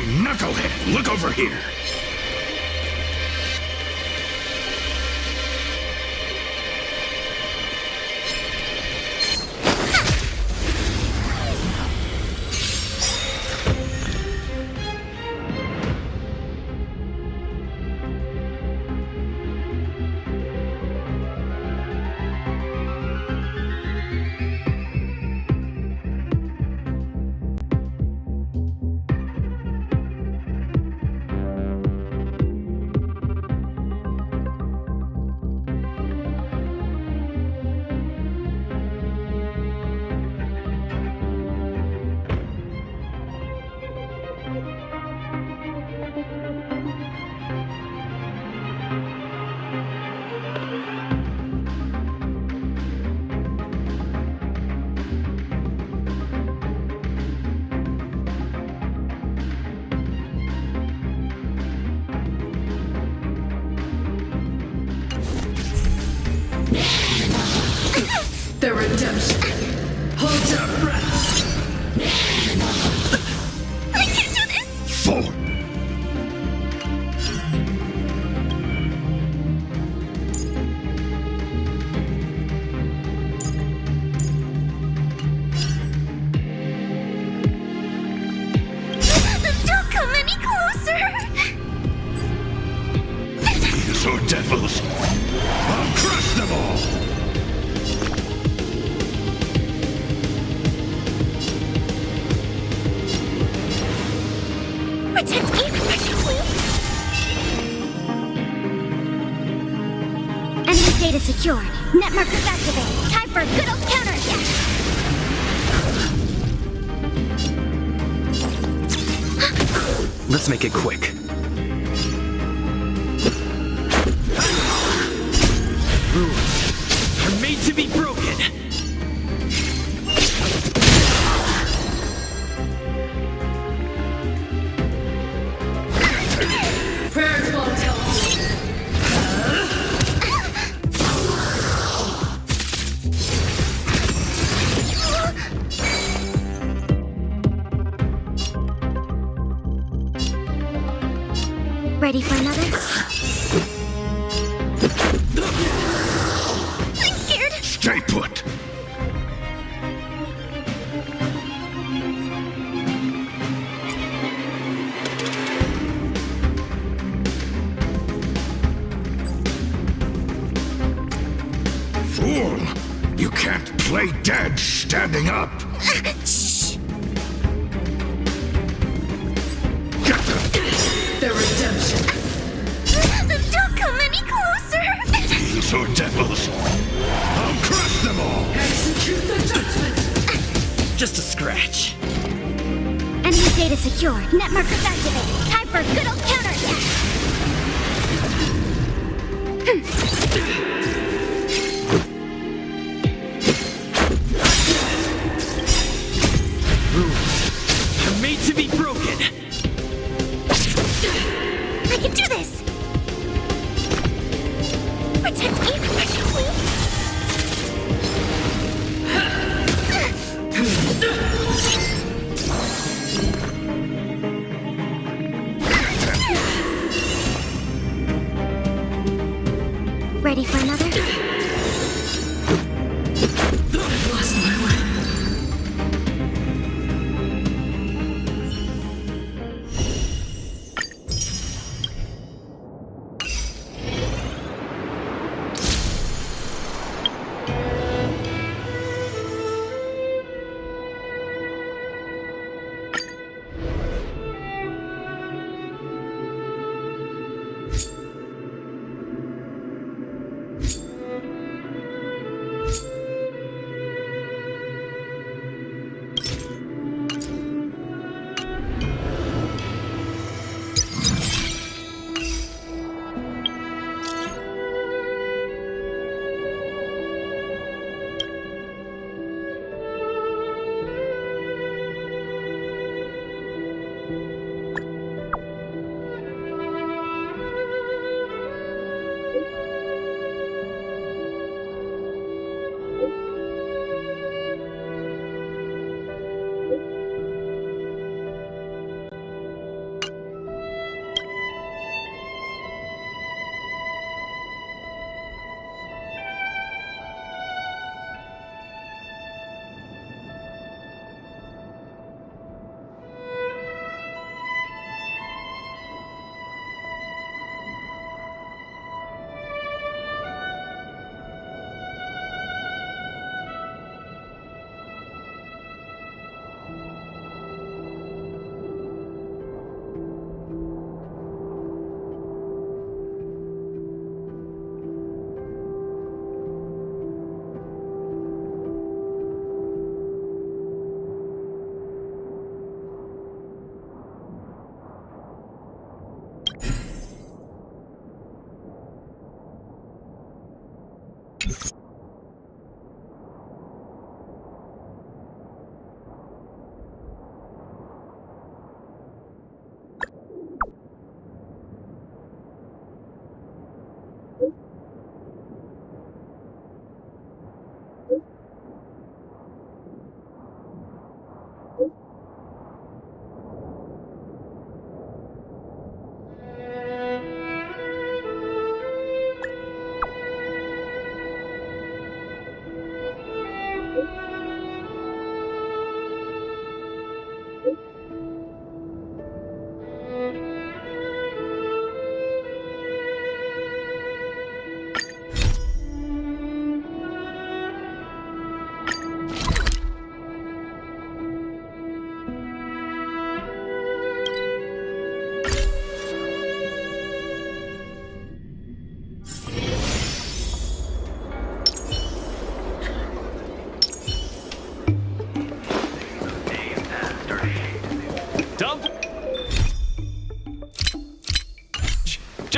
Hey, knucklehead, look over here. The redemption. Hold your breath. I can't do this! Forward. Don't come any closer! These are devils. I'll crush them all. Protect me, please! Enemy data secure. Net markers activated. Time for a good old counterattack! Let's make it quick. Rules are made to be broken. Prayers won't help you. Ready for another? I'm scared! Stay put. Fool! You can't play dead standing up. Shh! Get them. The redemption. Don't come any closer! These are devils. I'll crush them all. Execute the judgment. Just a scratch. Enemy data secure. Net markers activated. Time for a good old counterattack! Rules are made to be broken. I can do this! Protect me, please! Ready for another? I've lost my way.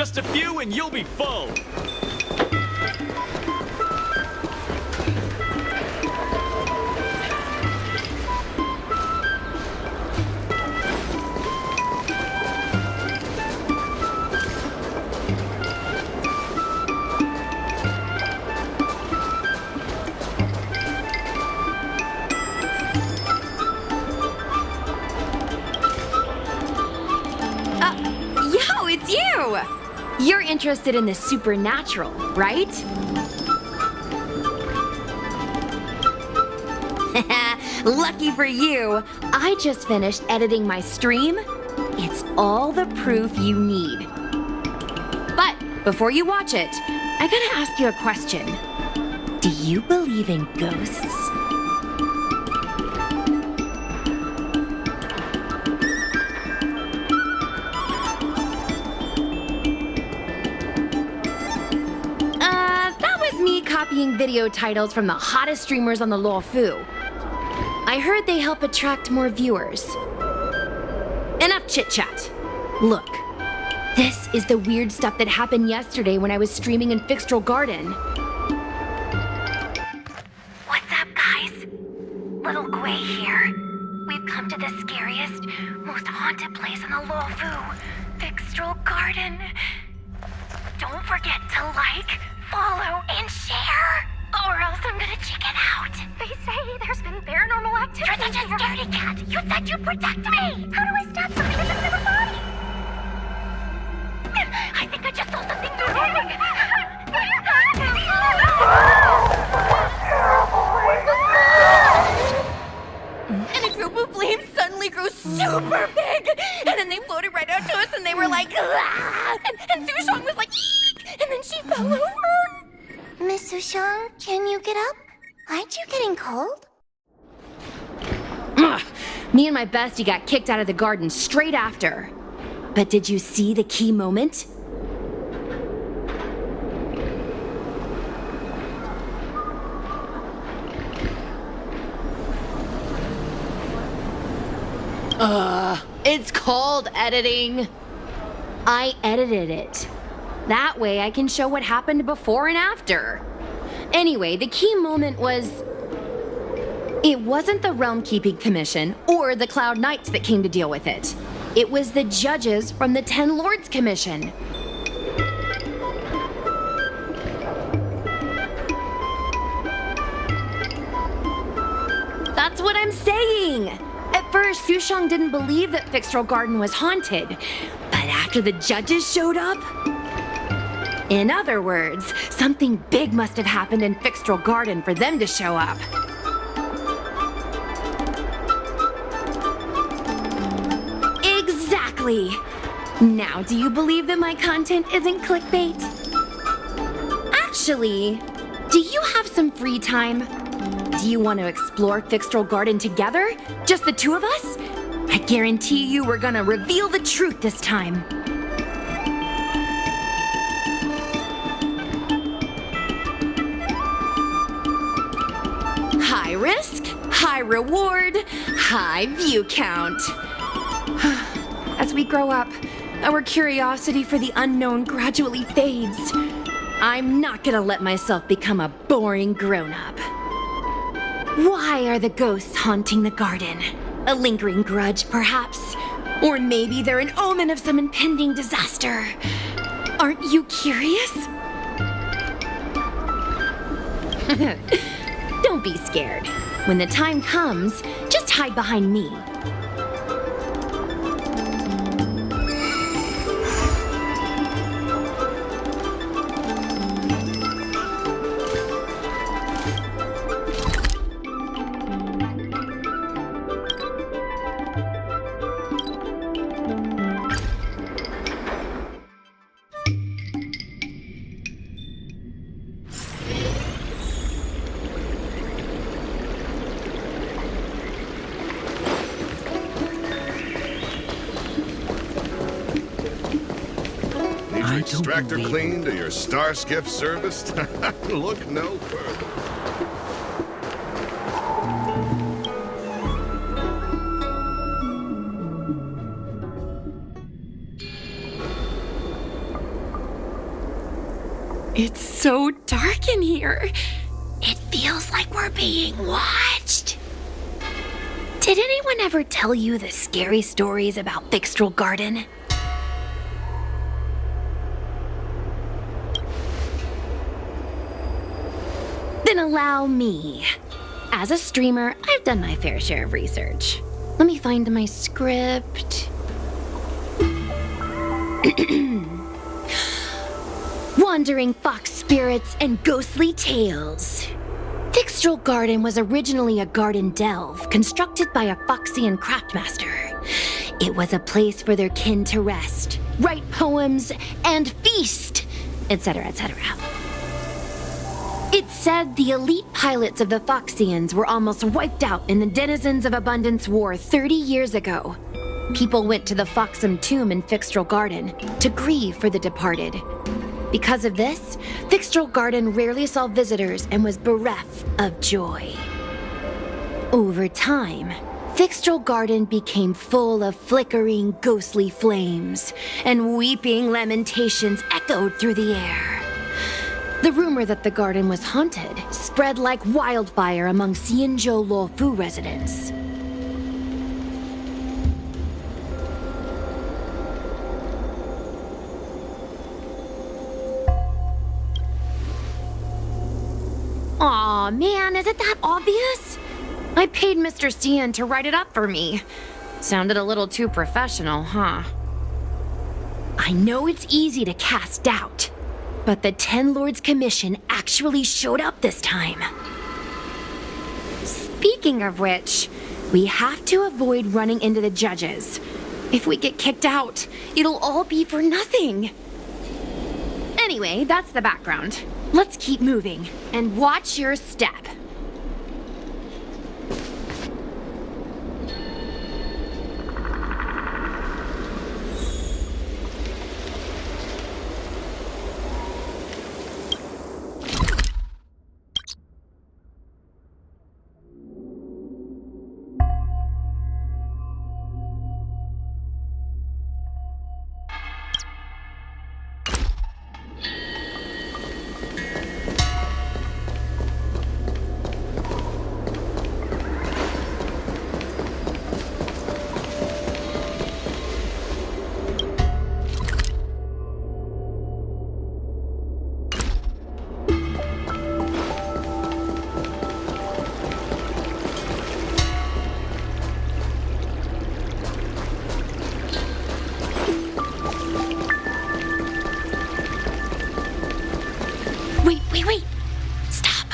Just a few and you'll be full. Yo, it's you! You're interested in the supernatural, right? Lucky for you, I just finished editing my stream. It's all the proof you need. But before you watch it, I gotta ask you a question. Do you believe in ghosts? That was me copying video titles from the hottest streamers on the Luofu. I heard they help attract more viewers. Enough chit-chat. Look, this is the weird stuff that happened yesterday when I was streaming in Fixtral Garden. What's up, guys? Little Gwei here. We've come to the scariest, most haunted place in the Luofu, Fixtral Garden. Don't forget to like, follow, and share, or else I'm gonna chicken out. They say there's been paranormal activity. You're such a scaredy cat. You said you'd protect me. How do I stab something that doesn't have a body? I think I just saw something And a group of flames suddenly grew super big! And then they floated right out to us and they were like, ah! And Sushong was like, eek! And then she fell over! Miss Sushang, can you get up? Aren't you getting cold? Ugh. Me and my bestie got kicked out of the garden straight after. But did you see the key moment? It's called editing. I edited it. That way I can show what happened before and after. Anyway, the key moment was... It wasn't the Realm Keeping Commission or the Cloud Knights that came to deal with it. It was the judges from the Ten Lords Commission. That's what I'm saying! At first, Sushang didn't believe that Fixtral Garden was haunted. But after the judges showed up... In other words, something big must have happened in Fixtral Garden for them to show up. Exactly! Now, do you believe that my content isn't clickbait? Actually, do you have some free time? Do you want to explore Fixtral Garden together? Just the two of us? I guarantee you we're gonna reveal the truth this time. High risk, high reward, high view count. As we grow up, our curiosity for the unknown gradually fades. I'm not gonna let myself become a boring grown-up. Why are the ghosts haunting the garden? A lingering grudge, perhaps? Or maybe they're an omen of some impending disaster. Aren't you curious? Don't be scared. When the time comes, just hide behind me. Extractor cleaned or your star skiff serviced? Look no further. It's so dark in here. It feels like we're being watched. Did anyone ever tell you the scary stories about Fixtral Garden? Then allow me. As a streamer, I've done my fair share of research. Let me find my script. Wandering fox spirits and ghostly tales. Fixtral Garden was originally a garden delve constructed by a Foxian craftmaster. It was a place for their kin to rest, write poems, and feast, etc., etc. It said the elite pilots of the Foxians were almost wiped out in the Denizens of Abundance War 30 years ago. People went to the Foxum tomb in Fixtral Garden to grieve for the departed. Because of this, Fixtral Garden rarely saw visitors and was bereft of joy. Over time, Fixtral Garden became full of flickering, ghostly flames, and weeping lamentations echoed through the air. The rumor that the garden was haunted spread like wildfire among Xianzhou Luofu residents. Aw, man, is it that obvious? I paid Mr. Cian to write it up for me. Sounded a little too professional, huh? I know it's easy to cast doubt, but the Ten Lords Commission actually showed up this time. Speaking of which, we have to avoid running into the judges. If we get kicked out, it'll all be for nothing. Anyway, that's the background. Let's keep moving, and watch your step. Wait! Stop!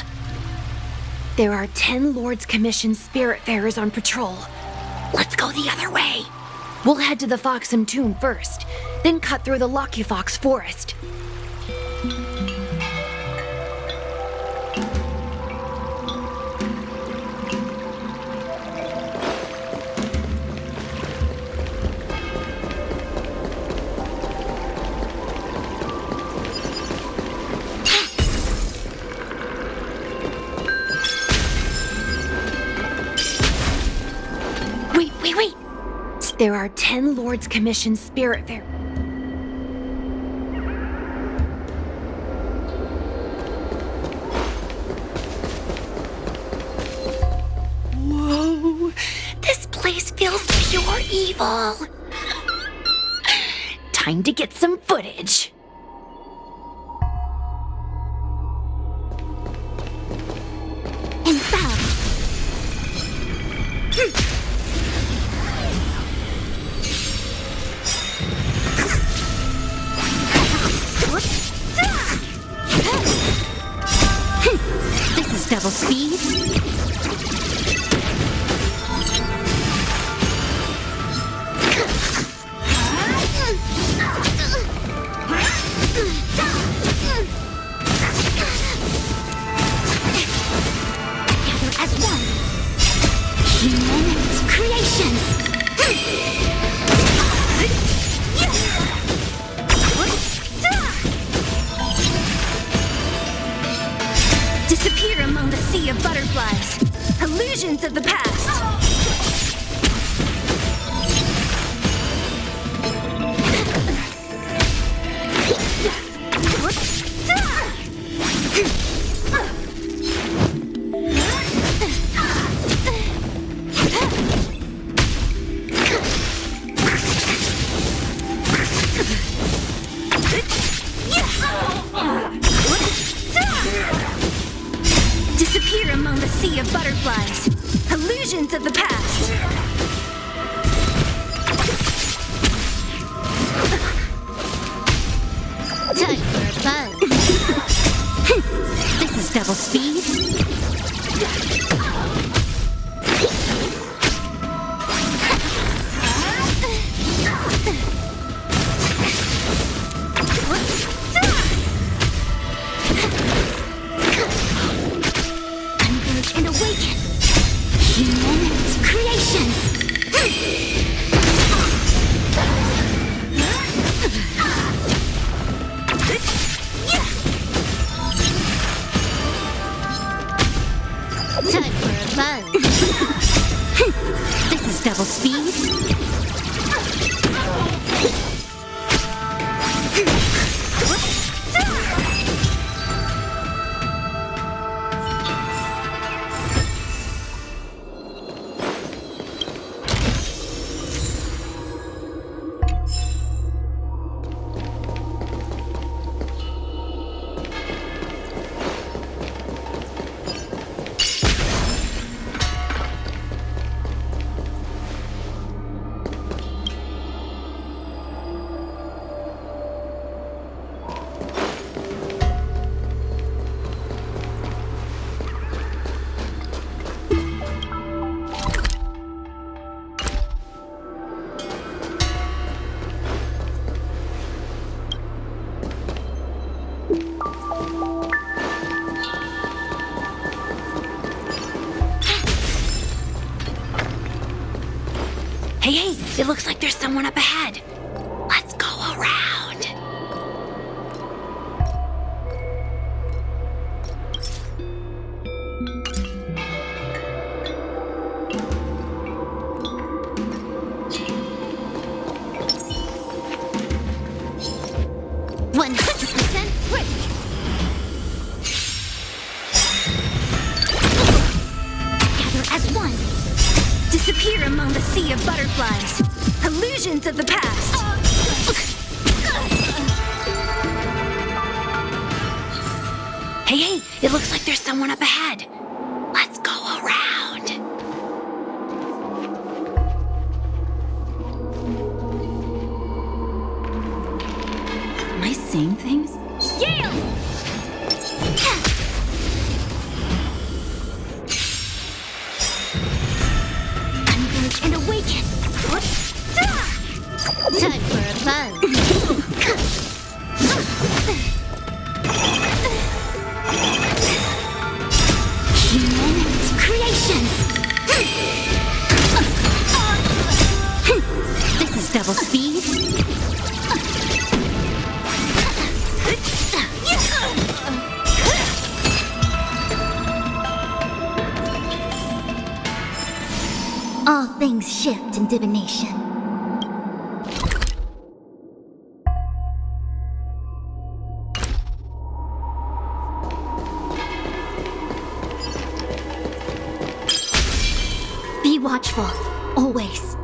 There are 10 Lords Commission Spiritfarers on patrol. Let's go the other way. We'll head to the Foxum tomb first, then cut through the Locky Fox forest. Wait! There are 10 Lords Commission Spiritfarers. Whoa! This place feels pure evil. Time to get some footage. And bam! This is double speed. Together as one. Human creations. Disappear among the sea of butterflies. Illusions of the past. Time for a buzz. This is double speed. Converge and awaken. Human creations. Time for a buzz. This is double speed. Hey, it looks like there's someone up ahead. Let's go around. Disappear among the sea of butterflies. Illusions of the past. Hey, it looks like there's someone up ahead. Let's go around. Am I seeing things? Yale! And awaken. Time for a buzz. Human creations. This is double speed. All things shift in divination. Be watchful, always.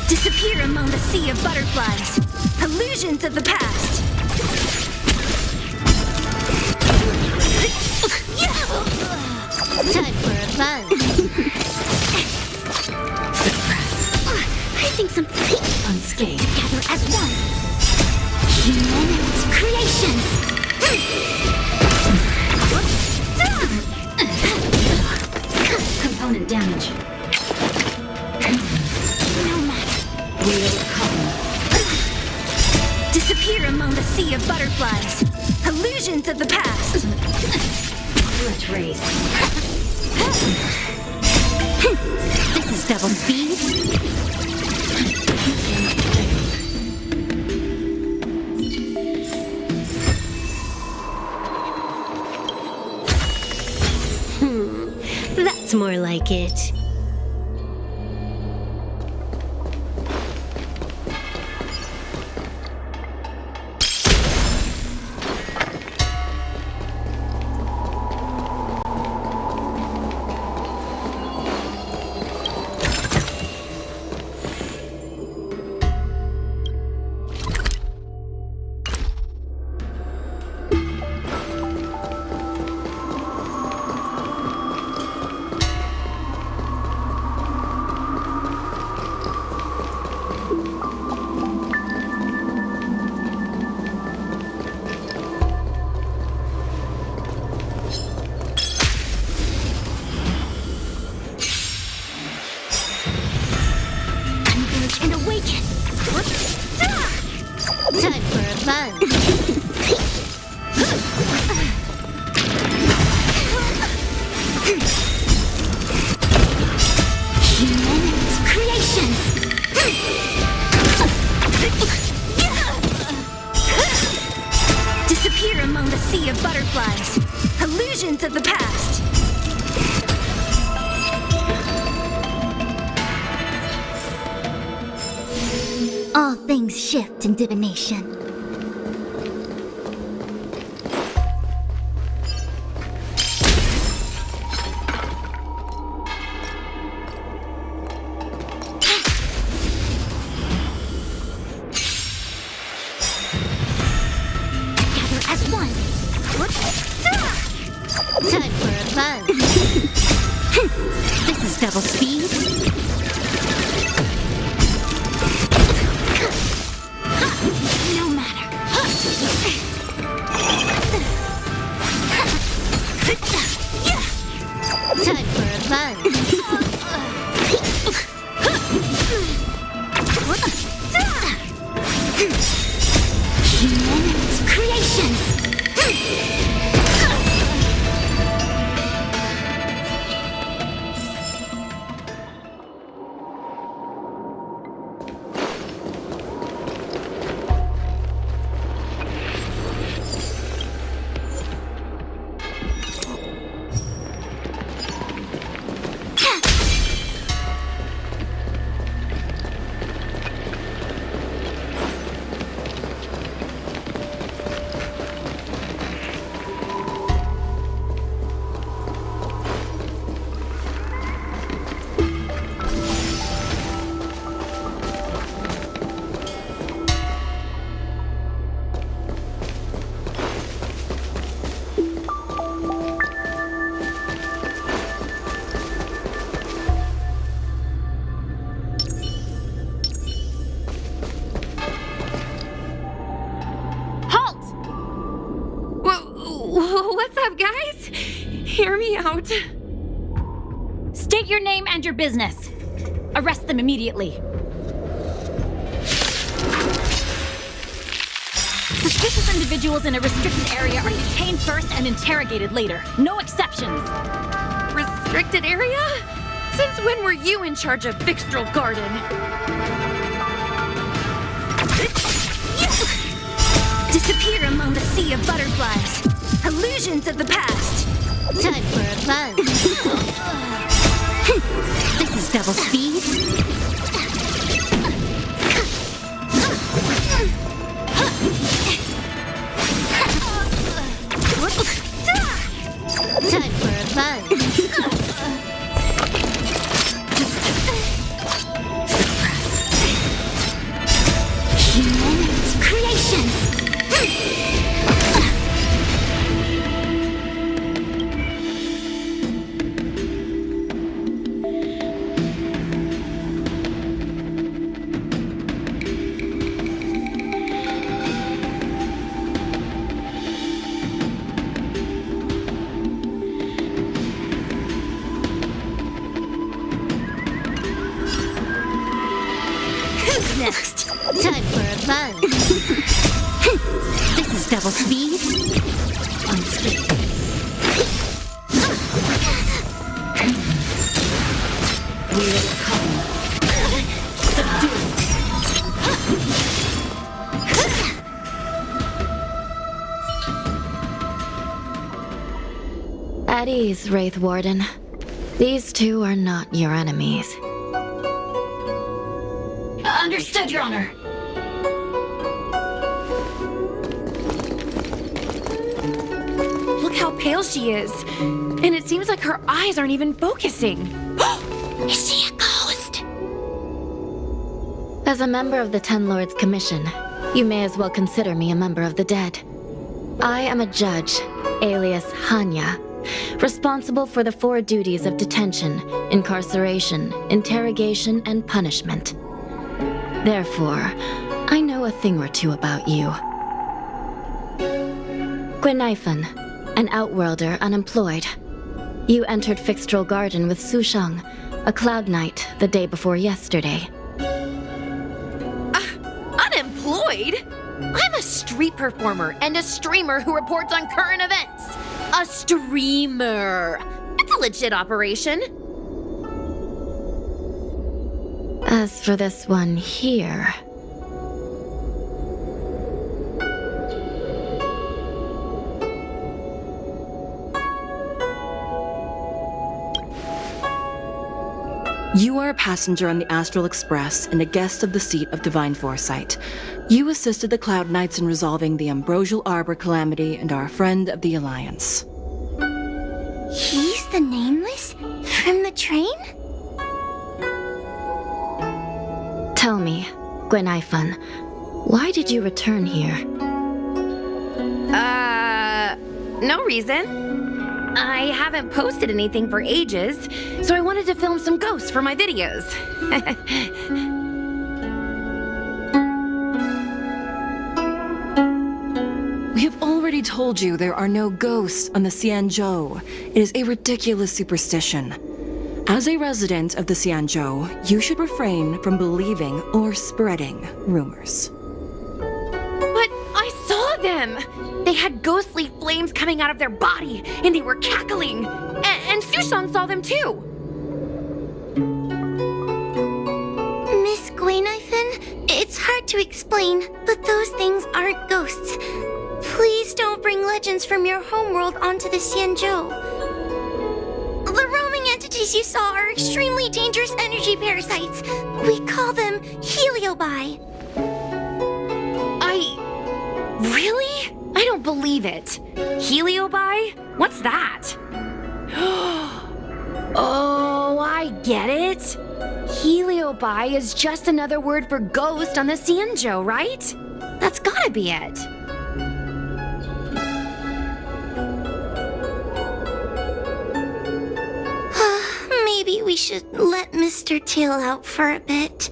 Disappear among the sea of butterflies. Illusions of the past. Time for a buzz. Suppress. I think something unscathed. Together as one. Human creations. Component damage. We'll come. Disappear among the sea of butterflies. Illusions of the past. Let's race. This is double speed. That's more like it. fun. Human creations. Disappear among the sea of butterflies. Illusions of the past. All things shift in divination. Together as one. Time for a fun. This is double speed. No matter. Time for a fun. Human creations. What's up, guys? Hear me out. State your name and your business. Arrest them immediately. Suspicious individuals in a restricted area are detained first and interrogated later. No exceptions. Restricted area? Since when were you in charge of Vixtral Garden? Disappear among the sea of butterflies. Illusions of the past. Time for a fun. This is double speed. Time for a fun. Human creations. Next, time for a fun. This is double speed. Unscathed. We will come. Subdue. At ease, Wraith Warden. These two are not your enemies. Understood, Your Honor. Look how pale she is. And it seems like her eyes aren't even focusing. Is she a ghost? As a member of the Ten Lords Commission, you may as well consider me a member of the dead. I am a judge, alias Hanya, responsible for the 4 duties of detention, incarceration, interrogation, and punishment. Therefore, I know a thing or two about you. Gwenifan, an outworlder unemployed. You entered Vixtral Garden with Sushang, a cloud knight, the day before yesterday. Unemployed? I'm a street performer and a streamer who reports on current events. A streamer. It's a legit operation. As for this one here... You are a passenger on the Astral Express and a guest of the seat of Divine Foresight. You assisted the Cloud Knights in resolving the Ambrosial Arbor calamity and are a friend of the Alliance. He's the Nameless? From the train? Tell me, Gwenaifan, why did you return here? No reason. I haven't posted anything for ages, so I wanted to film some ghosts for my videos. We have already told you there are no ghosts on the Xianzhou. It is a ridiculous superstition. As a resident of the Xianzhou, you should refrain from believing or spreading rumors. But I saw them! They had ghostly flames coming out of their body, and they were cackling. And Sushang saw them too. Miss Gwenaifan, it's hard to explain, but those things aren't ghosts. Please don't bring legends from your homeworld onto the Xianzhou. The roaming entities you saw are extremely dangerous energy parasites. We call them Heilobus. Really? I don't believe it. Heilobus? What's that? Oh, I get it. Heilobus is just another word for ghost on the Xianzhou, right? That's gotta be it. Maybe we should let Mr. Tail out for a bit.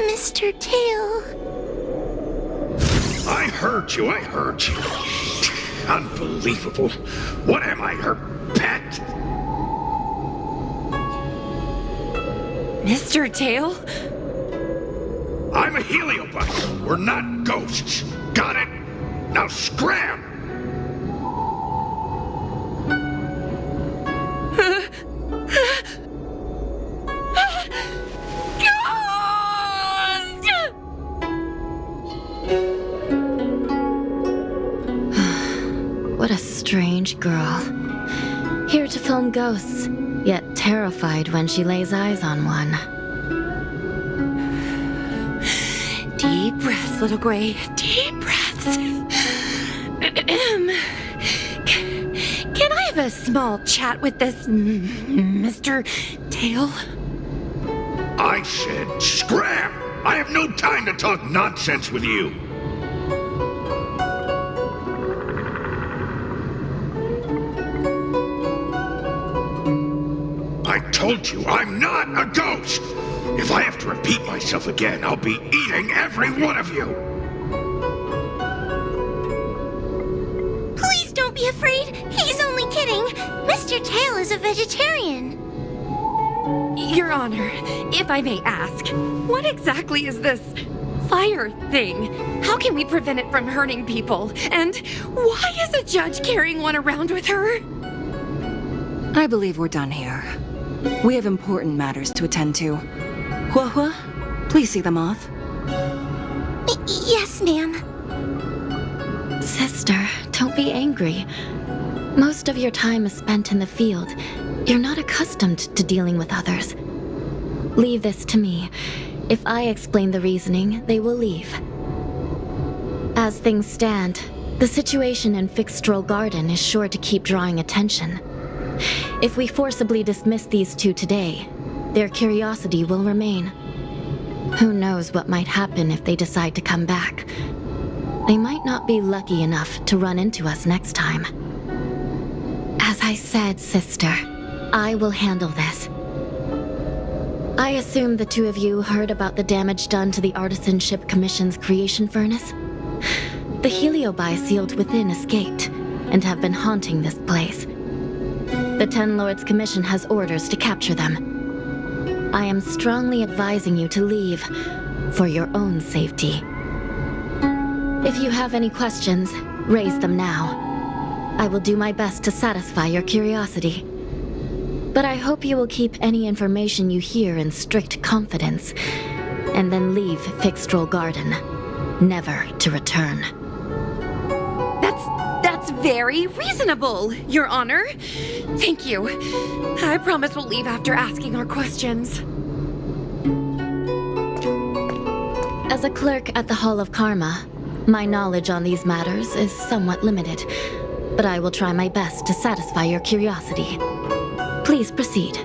Mr. Tail... I heard you. Unbelievable. What am I, her pet? Mr. Tail? I'm a Heilobus. We're not ghosts. Got it? Now scram! What a strange girl. Here to film ghosts, yet terrified when she lays eyes on one. Deep breaths, little Gray. Deep breaths. Can I have a small chat with this Mr. Tail? I said scram! I have no time to talk nonsense with you. I told you, I'm not a ghost! If I have to repeat myself again, I'll be eating every one of you! Please don't be afraid. He's only kidding. Mr. Tail is a vegetarian. Your Honor, if I may ask, what exactly is this fire thing? How can we prevent it from hurting people? And why is a judge carrying one around with her? I believe we're done here. We have important matters to attend to. Hua, please see the moth. Yes, ma'am. Sister, don't be angry. Most of your time is spent in the field. You're not accustomed to dealing with others. Leave this to me. If I explain the reasoning, they will leave. As things stand, the situation in Fixstrol Garden is sure to keep drawing attention. If we forcibly dismiss these two today, their curiosity will remain. Who knows what might happen if they decide to come back? They might not be lucky enough to run into us next time. As I said, sister, I will handle this. I assume the two of you heard about the damage done to the Artisanship Commission's creation furnace? The Heilobus sealed within escaped, and have been haunting this place. The Ten Lords Commission has orders to capture them. I am strongly advising you to leave, for your own safety. If you have any questions, raise them now. I will do my best to satisfy your curiosity. But I hope you will keep any information you hear in strict confidence, and then leave Fixtrol Garden, never to return. That's very reasonable, Your Honor. Thank you. I promise we'll leave after asking our questions. As a clerk at the Hall of Karma, my knowledge on these matters is somewhat limited, but I will try my best to satisfy your curiosity. Please proceed.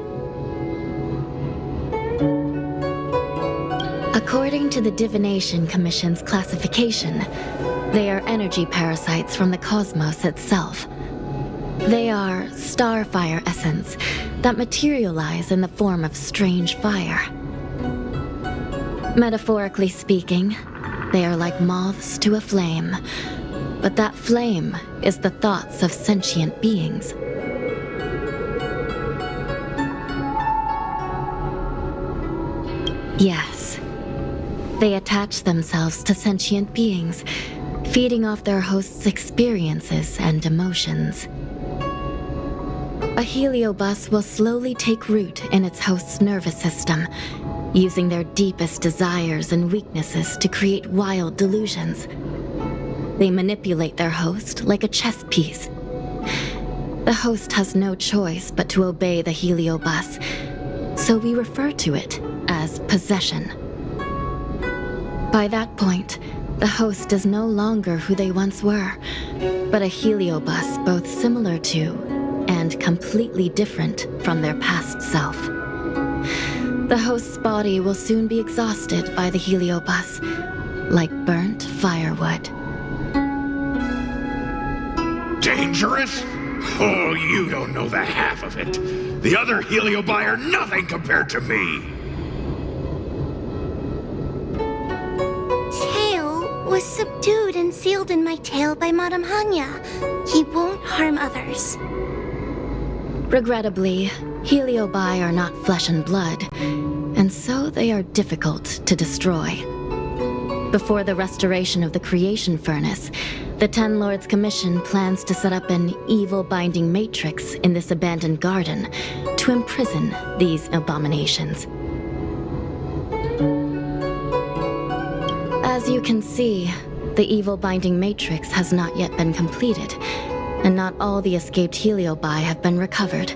According to the Divination Commission's classification, they are energy parasites from the cosmos itself. They are starfire essence that materialize in the form of strange fire. Metaphorically speaking, they are like moths to a flame, but that flame is the thoughts of sentient beings. Yes, they attach themselves to sentient beings, feeding off their host's experiences and emotions. A Heilobus will slowly take root in its host's nervous system, using their deepest desires and weaknesses to create wild delusions. They manipulate their host like a chess piece. The host has no choice but to obey the Heilobus, so we refer to it as possession. By that point, the host is no longer who they once were, but a Heilobus both similar to and completely different from their past self. The host's body will soon be exhausted by the Heilobus, like burnt firewood. Dangerous? Oh, you don't know the half of it. The other Heliobi are nothing compared to me. Tail was subdued and sealed in my tail by Madame Hanya. He won't harm others. Regrettably, Heliobi are not flesh and blood, and so they are difficult to destroy. Before the restoration of the creation furnace, the Ten Lords Commission plans to set up an evil binding matrix in this abandoned garden to imprison these abominations. As you can see, the evil binding matrix has not yet been completed, and not all the escaped Heliobi have been recovered.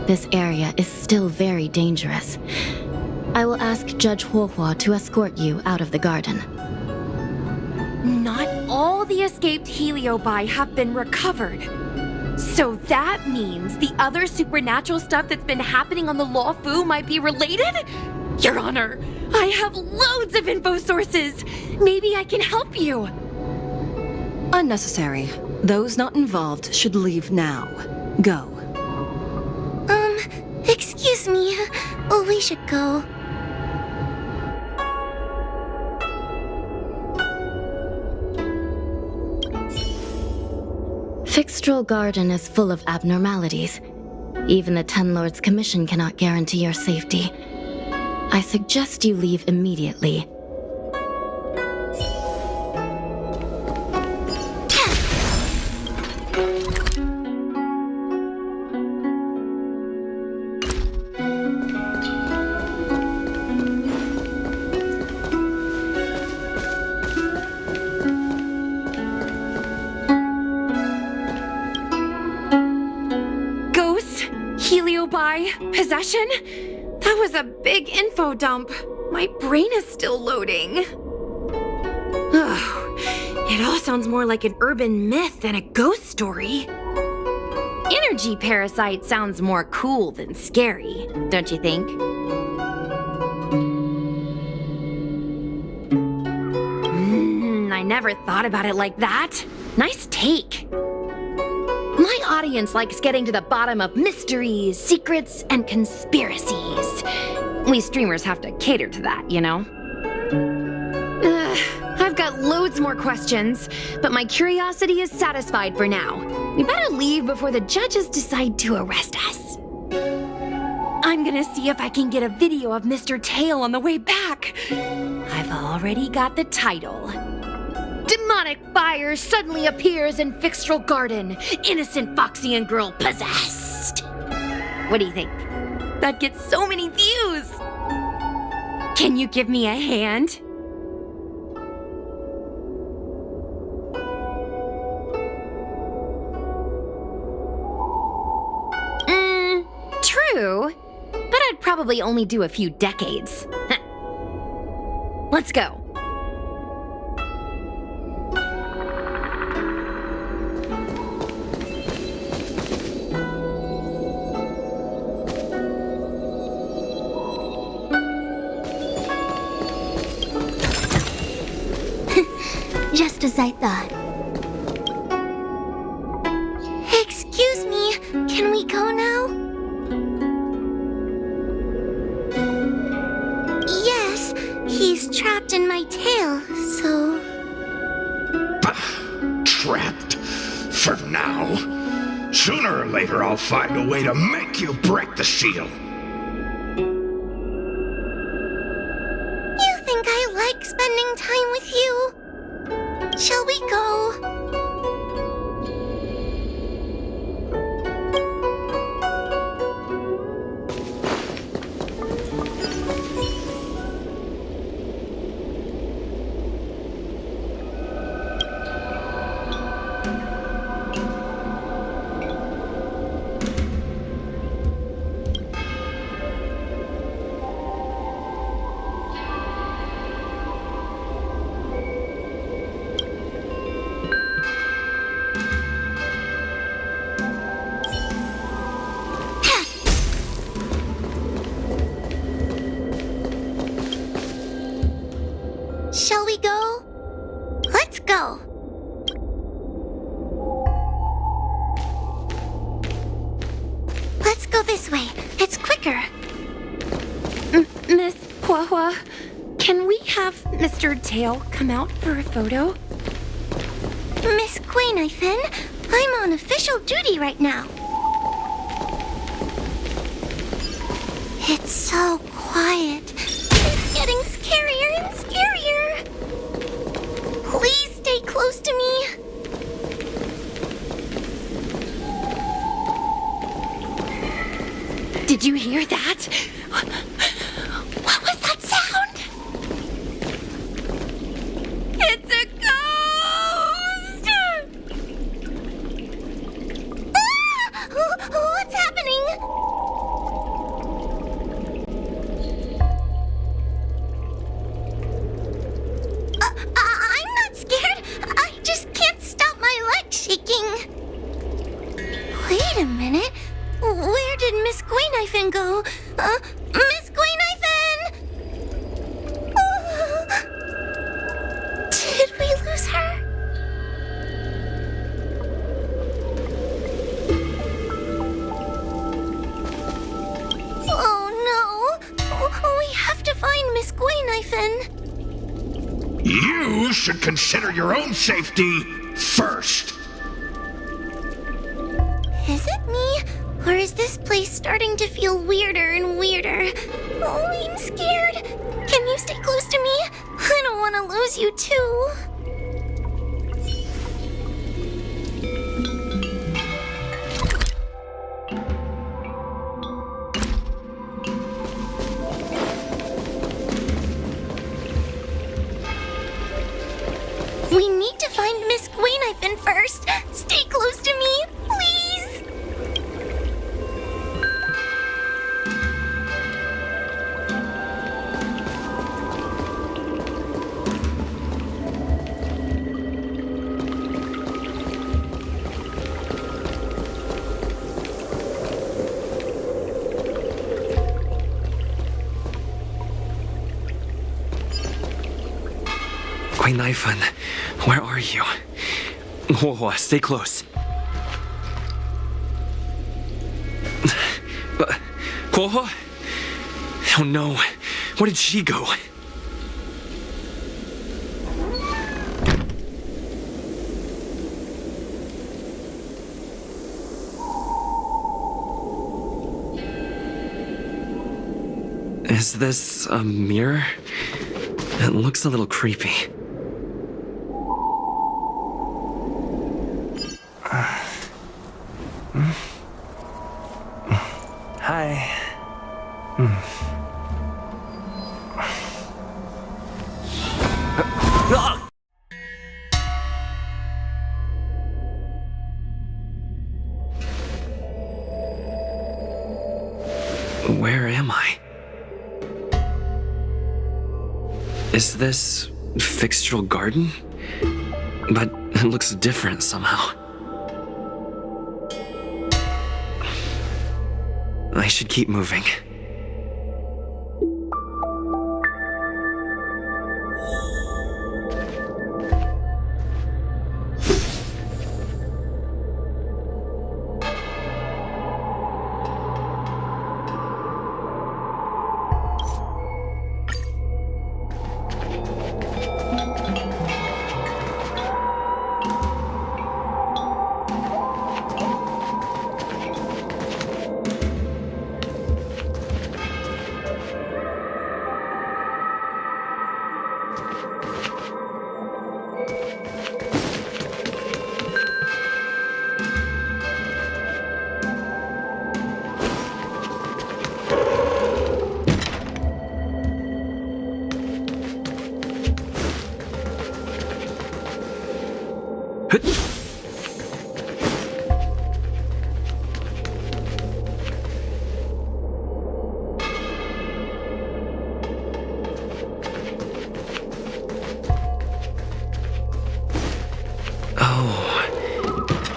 This area is still very dangerous. I will ask Judge Huohua to escort you out of the garden. Not all the escaped Heliobi have been recovered. So that means the other supernatural stuff that's been happening on the Law Fu might be related? Your Honor, I have loads of info sources. Maybe I can help you. Unnecessary. Those not involved should leave now. Go. Excuse me. Oh, we should go. Fixtrol Garden is full of abnormalities. Even the Ten Lords Commission cannot guarantee your safety. I suggest you leave immediately. Possession? That was a big info dump. My brain is still loading. Oh, it all sounds more like an urban myth than a ghost story. Energy parasite sounds more cool than scary, don't you think? I never thought about it like that. Nice take. My audience likes getting to the bottom of mysteries, secrets, and conspiracies. We streamers have to cater to that, you know? I've got loads more questions, but my curiosity is satisfied for now. We better leave before the judges decide to arrest us. I'm gonna see if I can get a video of Mr. Tail on the way back. I've already got the title. Demand demonic fire suddenly appears in Fixtral Garden. Innocent Foxian girl possessed. What do you think? That gets so many views. Can you give me a hand? True, but I'd probably only do a few decades. Let's go. Just as I thought. Excuse me, can we go now? Yes, he's trapped in my tail, so... Trapped? For now? Sooner or later I'll find a way to make you break the seal. You think I like spending time with you? Shall we go? Shall we go? Let's go. Let's go this way. It's quicker. Miss Pova, can we have Mr. Tail come out for a photo? Miss Quainifin, I'm on official duty right now. It's so quiet. It's getting scarier and scarier. Please stay close to me. Did you hear that? What was that sound? It's a ghost! Ah! What's happening? I'm not scared. I just can't stop my legs shaking. Wait a minute. Where did Miss Quainifin go? Miss Quainifin! Did we lose her? Oh no! We have to find Miss Quainifin. You should consider your own safety first. Is it me? Or is this place starting to feel weirder and weirder? Oh, I'm scared. Can you stay close to me? I don't want to lose you too. We need to find Miss Quainifin first. Stay close to me, please. Quainifin, where are you? Whoa, stay close. Pova? Oh no, where did she go? Is this a mirror? It looks a little creepy. Hi. Where am I? Is this Fixtural Garden? But it looks different somehow. I should keep moving.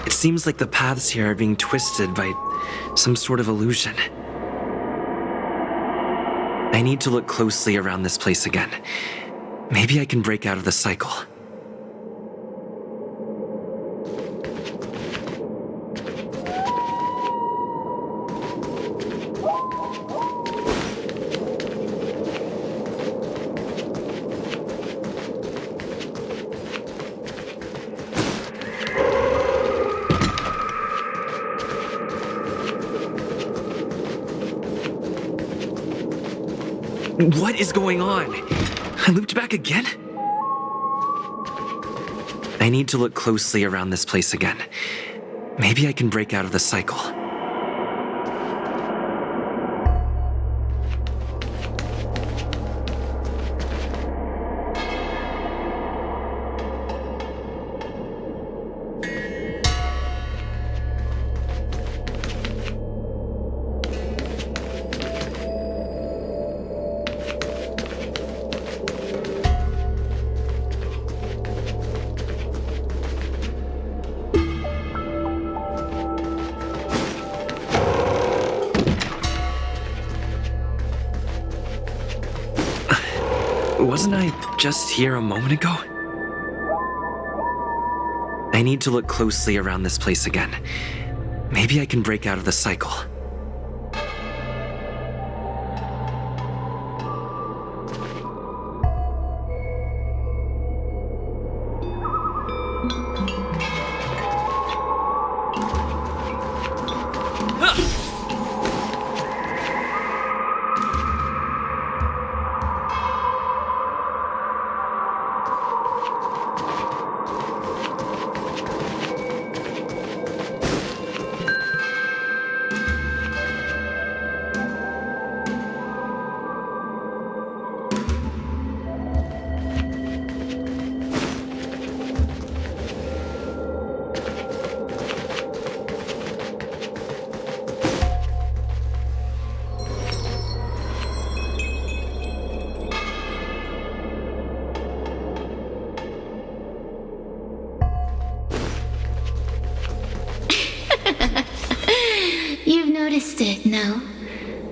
Seems like the paths here are being twisted by some sort of illusion. I need to look closely around this place again. Maybe I can break out of the cycle. What is going on? I looped back again? I need to look closely around this place again. Maybe I can break out of the cycle. Wasn't I just here a moment ago? I need to look closely around this place again. Maybe I can break out of the cycle. You've noticed it, no?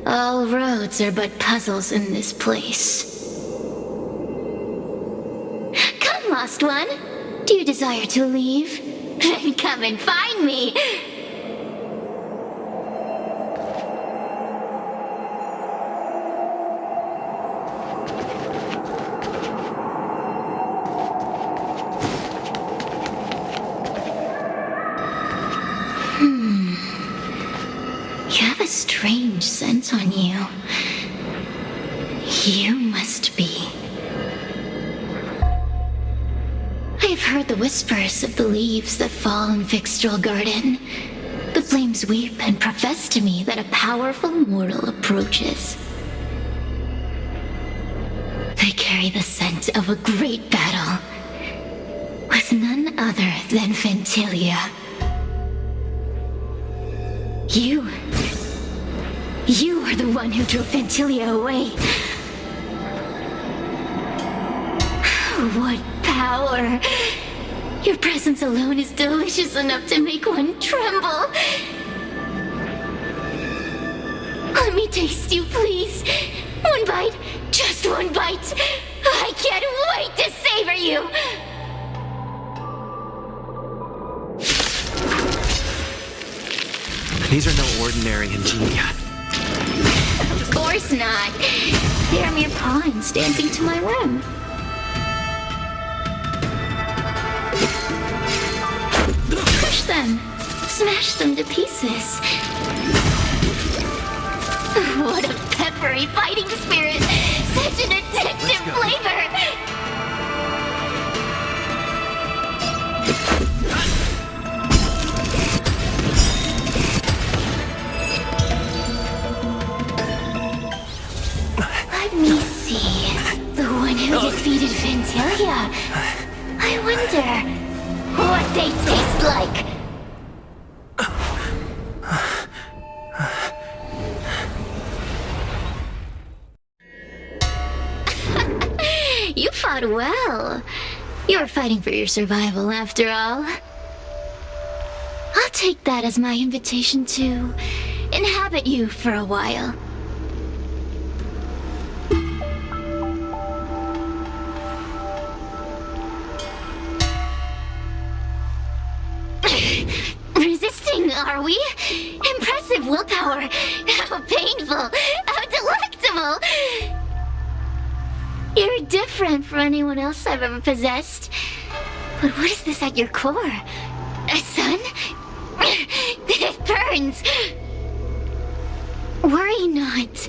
All roads are but puzzles in this place. Come, lost one. Do you desire to leave? Then come and find me. You have a strange scent on you. You must be. I have heard the whispers of the leaves that fall in Fixtural Garden. The flames weep and profess to me that a powerful mortal approaches. They carry the scent of a great battle, with none other than Ventilia. You are the one who drove Ventilia away. What power! Your presence alone is delicious enough to make one tremble. Let me taste you, please. One bite, just one bite. I can't wait to savor you. These are no ordinary ingenia. Of course not. They are mere pawns dancing to my whim. Crush them. Smash them to pieces. What a peppery fighting spirit. Such an addictive flavor. Let me see. The one who defeated Ventilia. I wonder what they taste like. You fought well. You were fighting for your survival, after all. I'll take that as my invitation to inhabit you for a while. Resisting, are we? Impressive willpower. How painful. How delectable. You're different from anyone else I've ever possessed. But what is this at your core? A sun? It burns. Worry not.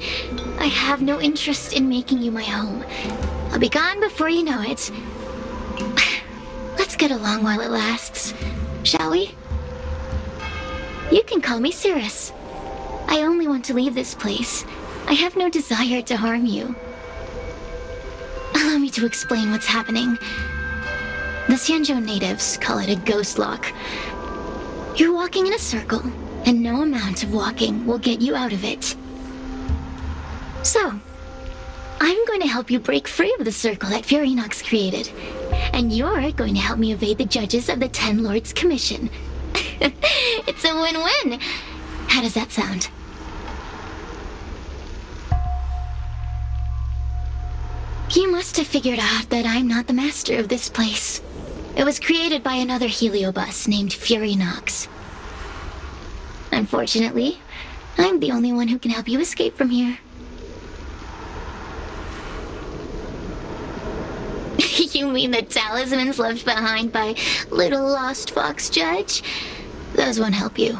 I have no interest in making you my home. I'll be gone before you know it. Let's get along while it lasts, shall we? You can call me Cirrus. I only want to leave this place. I have no desire to harm you. Allow me to explain what's happening. The Xianzhou natives call it a ghost lock. You're walking in a circle, and no amount of walking will get you out of it. So, I'm going to help you break free of the circle that Furinox created. And you're going to help me evade the judges of the Ten Lords Commission. It's a win-win. How does that sound? You must have figured out that I'm not the master of this place. It was created by another Heilobus named Furinox. Unfortunately, I'm the only one who can help you escape from here. You mean the talismans left behind by little lost fox judge? Those won't help you.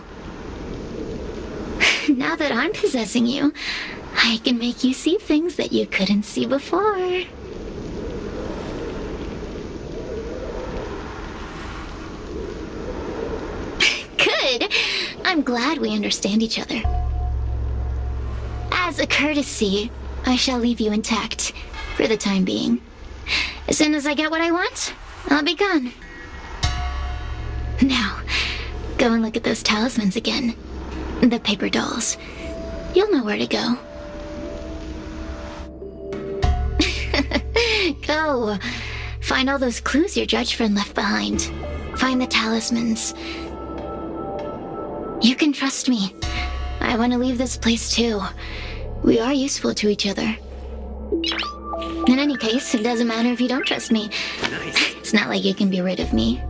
Now that I'm possessing you, I can make you see things that you couldn't see before. Good. I'm glad we understand each other. As a courtesy, I shall leave you intact for the time being. As soon as I get what I want, I'll be gone. Now, go and look at those talismans again. The paper dolls. You'll know where to go. Go. Find all those clues your judge friend left behind. Find the talismans. You can trust me. I want to leave this place too. We are useful to each other. In any case, it doesn't matter if you don't trust me. Nice. It's not like you can be rid of me.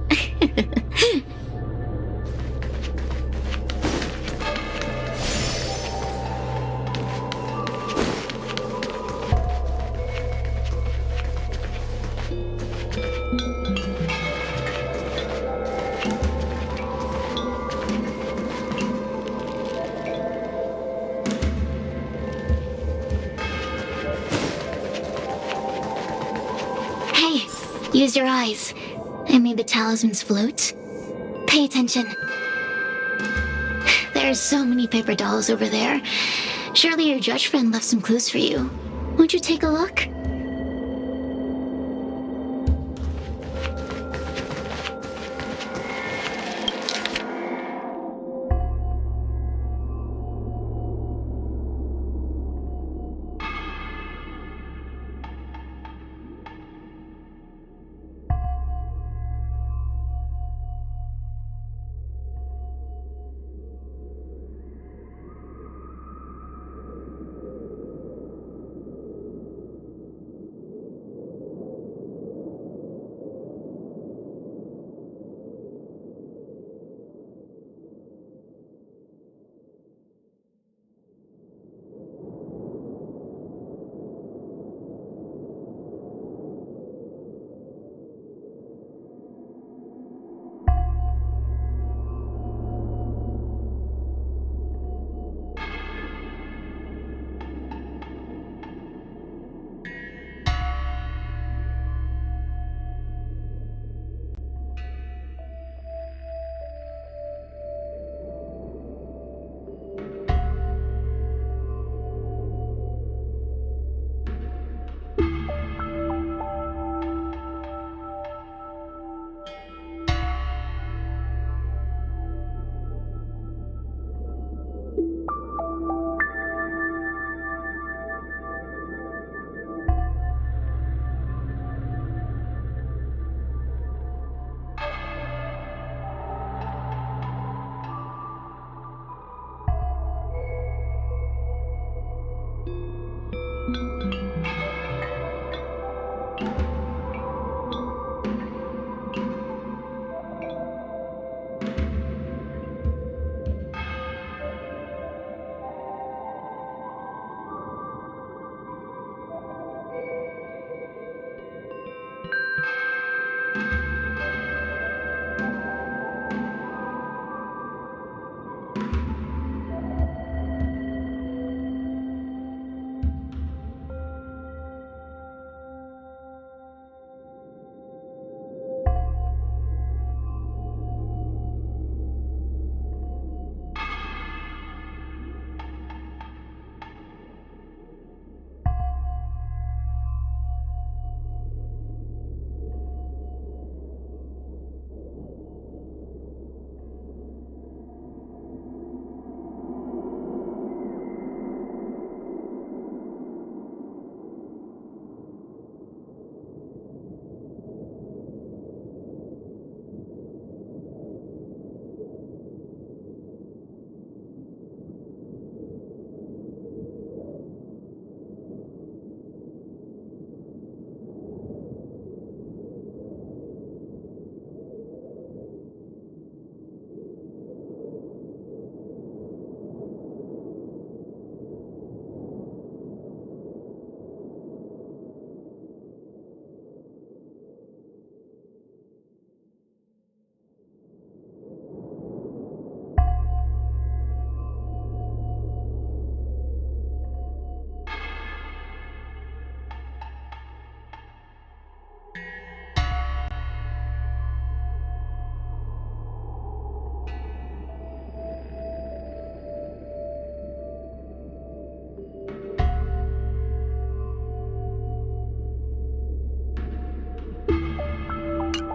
Use your eyes. I made the talismans float. Pay attention. There's so many paper dolls over there. Surely your judge friend left some clues for you. Won't you take a look?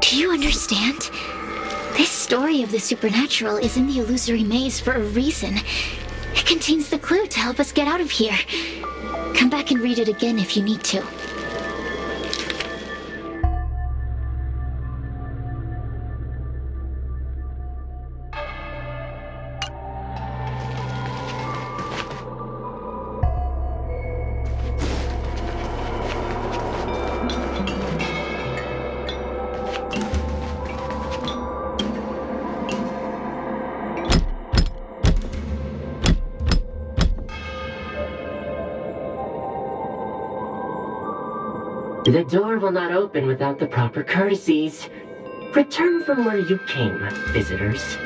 Do you understand? This story of the supernatural is in the illusory maze for a reason. It contains the clue to help us get out of here. Come back and read it again if you need to. The door will not open without the proper courtesies. Return from where you came, visitors.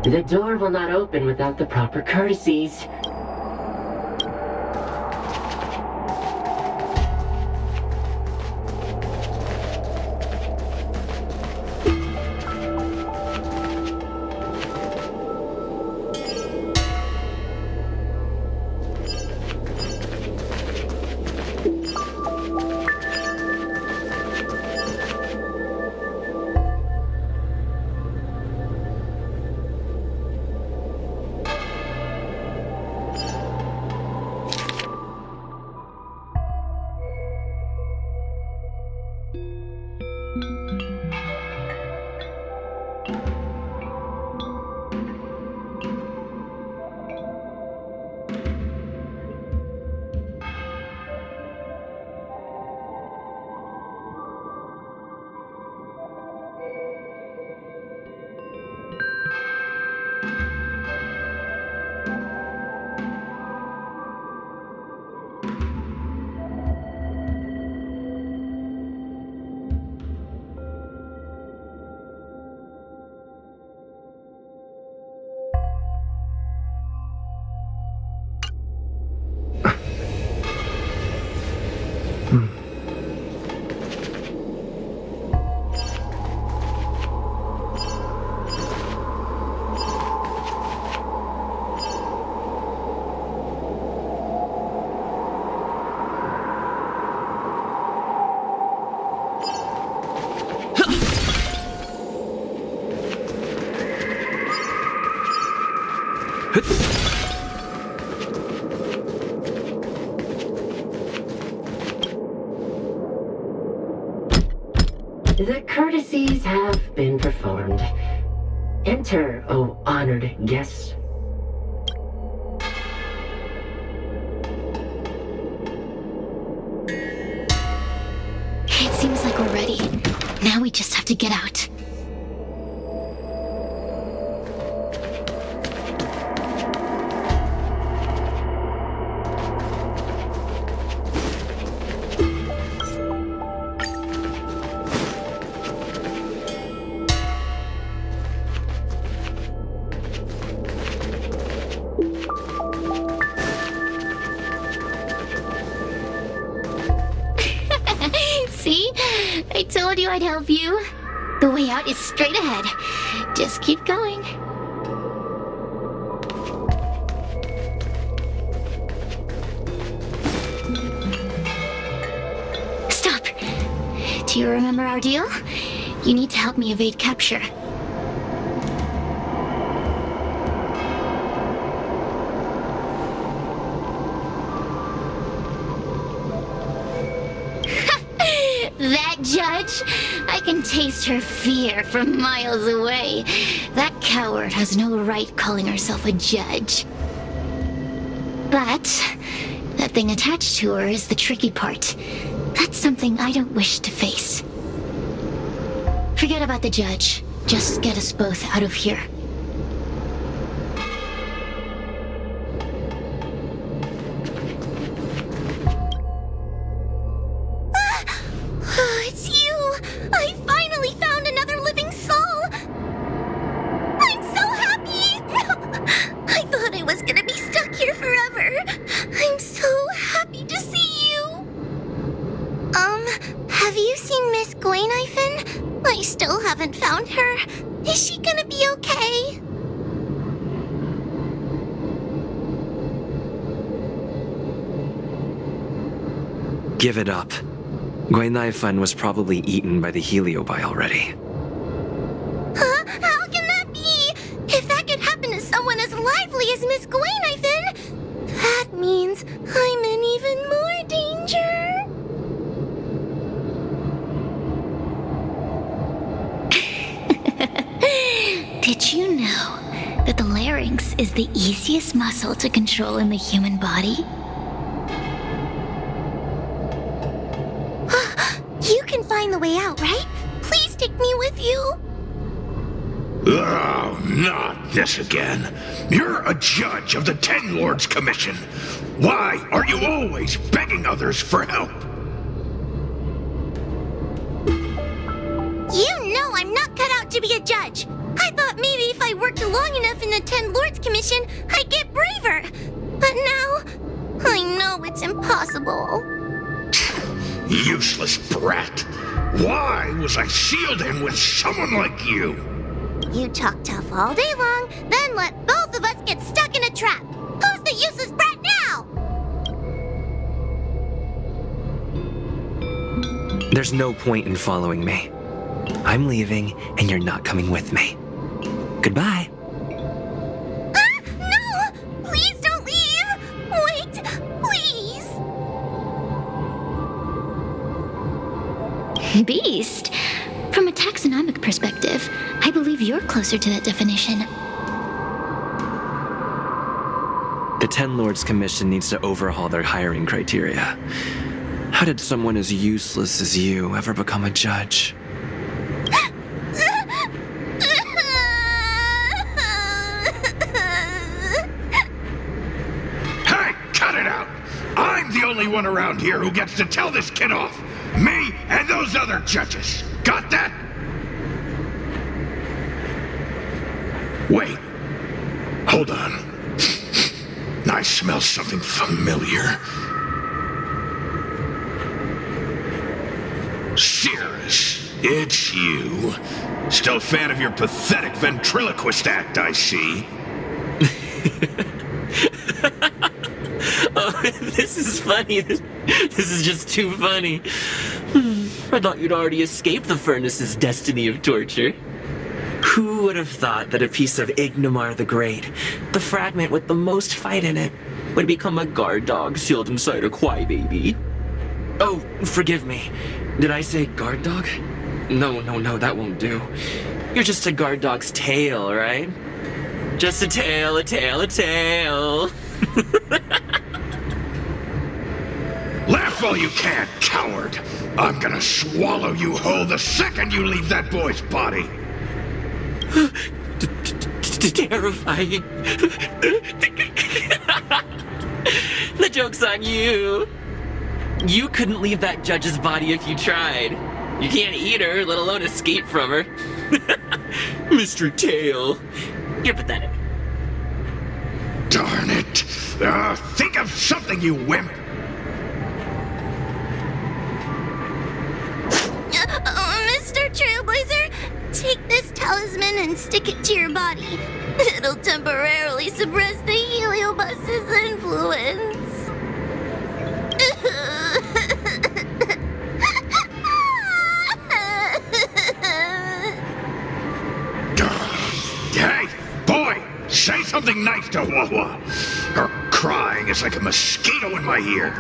The door will not open without the proper courtesies. The courtesies have been performed. Enter, O honored guests. It seems like we're ready. Now we just have to get out. See? I told you I'd help you. The way out is straight ahead. Just keep going. Stop! Do you remember our deal? You need to help me evade capture. That judge? I can taste her fear from miles away. That coward has no right calling herself a judge. But that thing attached to her is the tricky part. That's something I don't wish to face. Forget about the judge. Just get us both out of here. Give it up. Gwainaifan was probably eaten by the Heliobi already. Huh? How can that be? If that could happen to someone as lively as Miss Gwainaifan, that means I'm in even more danger. Did you know that the larynx is the easiest muscle to control in the human body? You can find the way out, right? Please take me with you. Oh, not this again. You're a judge of the Ten Lords Commission. Why are you always begging others for help? You know I'm not cut out to be a judge. I thought maybe if I worked long enough in the Ten Lords Commission, I'd get braver. But now, I know it's impossible. Useless brat. Why was I sealed in with someone like you? You talk tough all day long, then let both of us get stuck in a trap. Who's the useless brat now? There's no point in following me. I'm leaving, and you're not coming with me. Goodbye. No! Please don't leave! Wait, please! Beast? From a taxonomic perspective, I believe you're closer to that definition. The Ten Lords Commission needs to overhaul their hiring criteria. How did someone as useless as you ever become a judge? Hey, cut it out! I'm the only one around here who gets to tell this kid off. Me and those other judges. Got that? Wait. Hold on. I smell something familiar. Cirrus, it's you. Still a fan of your pathetic ventriloquist act, I see. Oh, this is funny. This is just too funny. I thought you'd already escaped the furnace's destiny of torture. Who would have thought that a piece of Ignomar the Great, the fragment with the most fight in it, would become a guard dog sealed inside a crybaby? Oh, forgive me. Did I say guard dog? No, that won't do. You're just a guard dog's tail, right? Just a tail, a tail, a tail. Laugh all you can, coward! I'm gonna swallow you whole the second you leave that boy's body! Terrifying. The joke's on you. You couldn't leave that judge's body if you tried. You can't eat her, let alone escape from her. Mr. Tail. You're pathetic. Darn it! Think of something, you wimp! Mr. Trailblazer, take this talisman and stick it to your body. It'll temporarily suppress the Heilobus's influence. Hey, boy! Say something nice to Wawa! Her crying is like a mosquito in my ear.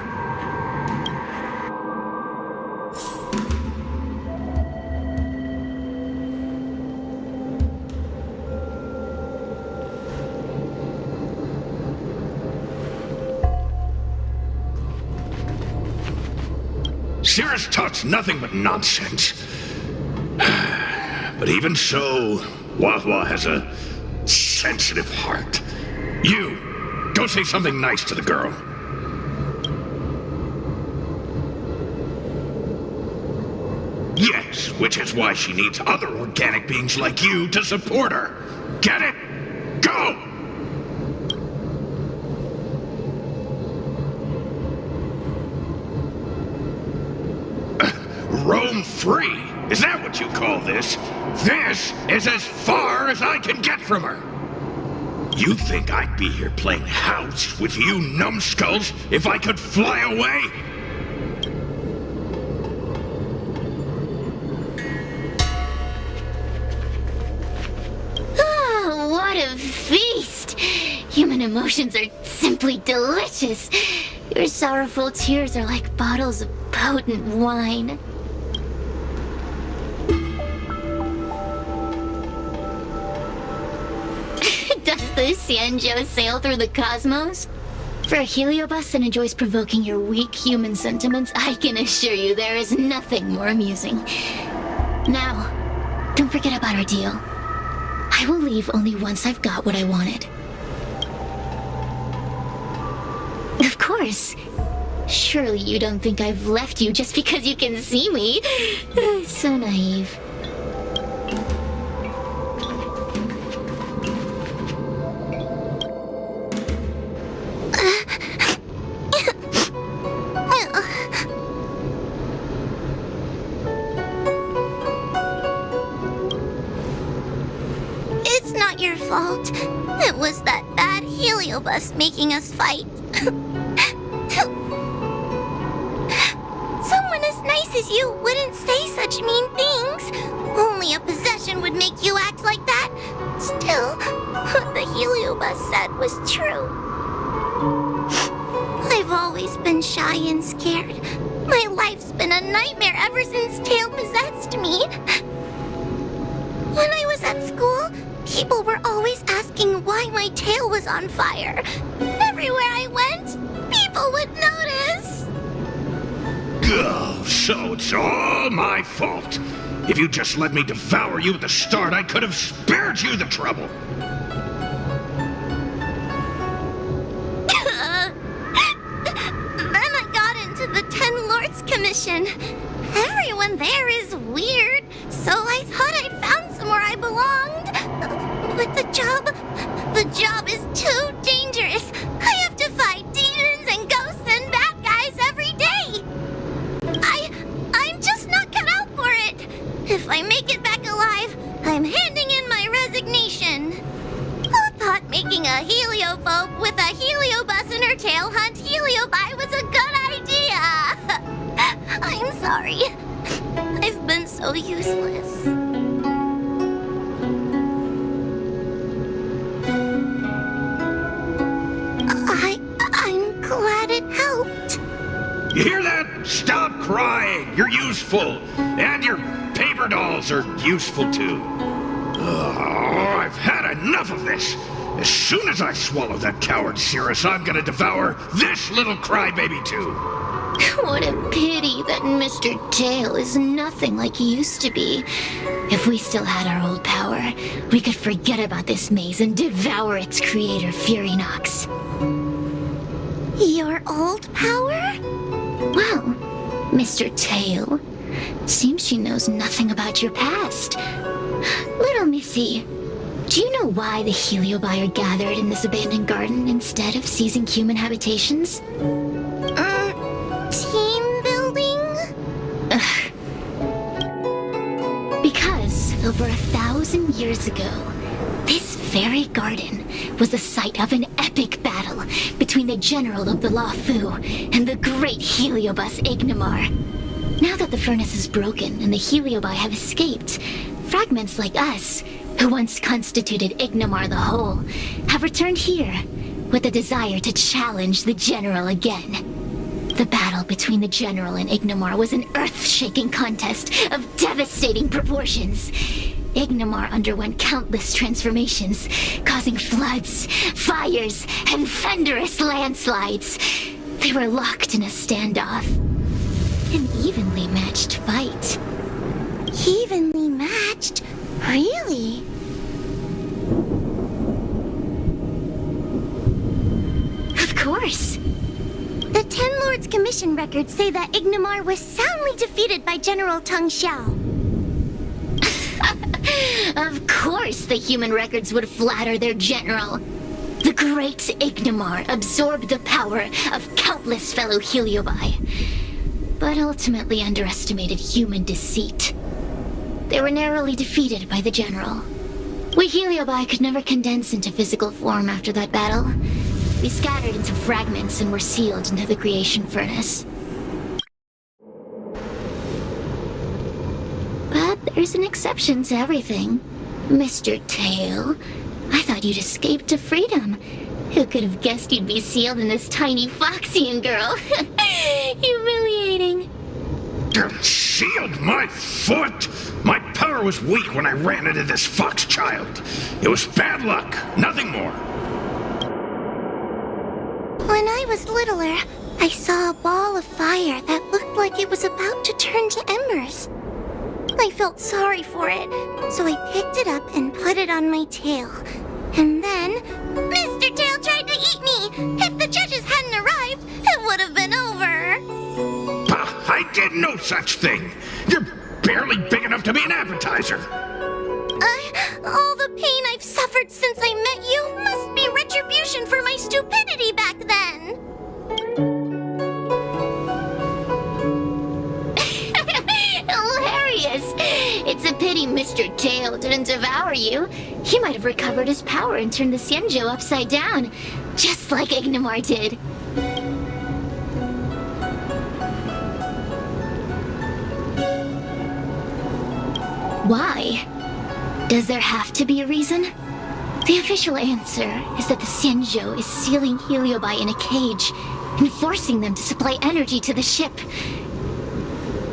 Cirrus talks nothing but nonsense. But even so, Wawa has a sensitive heart. You, go say something nice to the girl. Yes, which is why she needs other organic beings like you to support her. Get it? Go! Roam free? Is that what you call this? This is as far as I can get from her. You think I'd be here playing house with you numbskulls if I could fly away? Oh, what a feast! Human emotions are simply delicious. Your sorrowful tears are like bottles of potent wine. Does the Xianzhou sail through the cosmos? For a Heilobus that enjoys provoking your weak human sentiments, I can assure you there is nothing more amusing. Now, don't forget about our deal. I I will leave only once I've got what I wanted. Of course. Surely you don't think I've left you just because you can see me. So naive. It's not your fault. It was that bad Heilobus making us fight. Someone as nice as you wouldn't say such mean things. Only a possession would make you act like that. Still, what the Heilobus said was true. I've always been shy and scared. My life's been a nightmare ever since Tail possessed me. When I was at school, people were always asking why my tail was on fire. Everywhere I went, people would notice. Oh, so it's all my fault. If you just let me devour you at the start, I could have spared you the trouble. Then I got into the 10 Lords Commission. Everyone there is weird, so I thought I'd found somewhere I belonged. But the job is too dangerous. I have to fight demons and ghosts and bad guys every day. I'm just not cut out for it. If I make it back alive, I'm handing in my resignation. Who thought making a heliophobe with a Heilobus in her tail hunt Heliobi was a good idea? I'm sorry. I've been so useless. I'm glad it helped. You hear that? Stop crying. You're useful. And your paper dolls are useful too. Oh, I've had enough of this. As soon as I swallow that coward Cirrus, I'm gonna devour this little crybaby too. What a pity that Mr. Tail is nothing like he used to be. If we still had our old power, we could forget about this maze and devour its creator, Furynox. Your old power? Well, Mr. Tail, seems she knows nothing about your past. Little Missy, do you know why the Heliobi are gathered in this abandoned garden instead of seizing human habitations? Team building? Because over 1,000 years ago, this very garden was the site of an epic battle between the general of the Luofu and the great Heilobus Ignimar. Now that the furnace is broken and the Heliobi have escaped, fragments like us, who once constituted Ignimar the Whole, have returned here with the desire to challenge the general again. The battle between the general and Ignimar was an earth-shaking contest of devastating proportions. Ignimar underwent countless transformations, causing floods, fires, and thunderous landslides. They were locked in a standoff. An evenly matched fight. Evenly matched? Really? Of course. The 10 Lords Commission records say that Ignimar was soundly defeated by General Teng Xiao. Of course the human records would flatter their general. The great Ignimar absorbed the power of countless fellow Heliobi, but ultimately underestimated human deceit. They were narrowly defeated by the general. We Heliobi could never condense into physical form after that battle. We scattered into fragments and were sealed into the creation furnace. But there's an exception to everything. Mr. Tail, I thought you'd escaped to freedom. Who could have guessed you'd be sealed in this tiny Foxian girl? Humiliating. Sealed my foot? My power was weak when I ran into this fox child. It was bad luck, nothing more. When I was littler, I saw a ball of fire that looked like it was about to turn to embers. I felt sorry for it, so I picked it up and put it on my tail. And then, Mr. Tail tried to eat me! If the judges hadn't arrived, it would have been over! Bah, I did no such thing! You're barely big enough to be an appetizer! All the pain I've suffered since I met you must be retribution for my stupidity back then! Hilarious! It's a pity Mr. Tail didn't devour you. He might have recovered his power and turned the Xianzhou upside down, just like Ignimar did. Why? Does there have to be a reason? The official answer is that the Xianzhou is sealing Heliobi in a cage and forcing them to supply energy to the ship.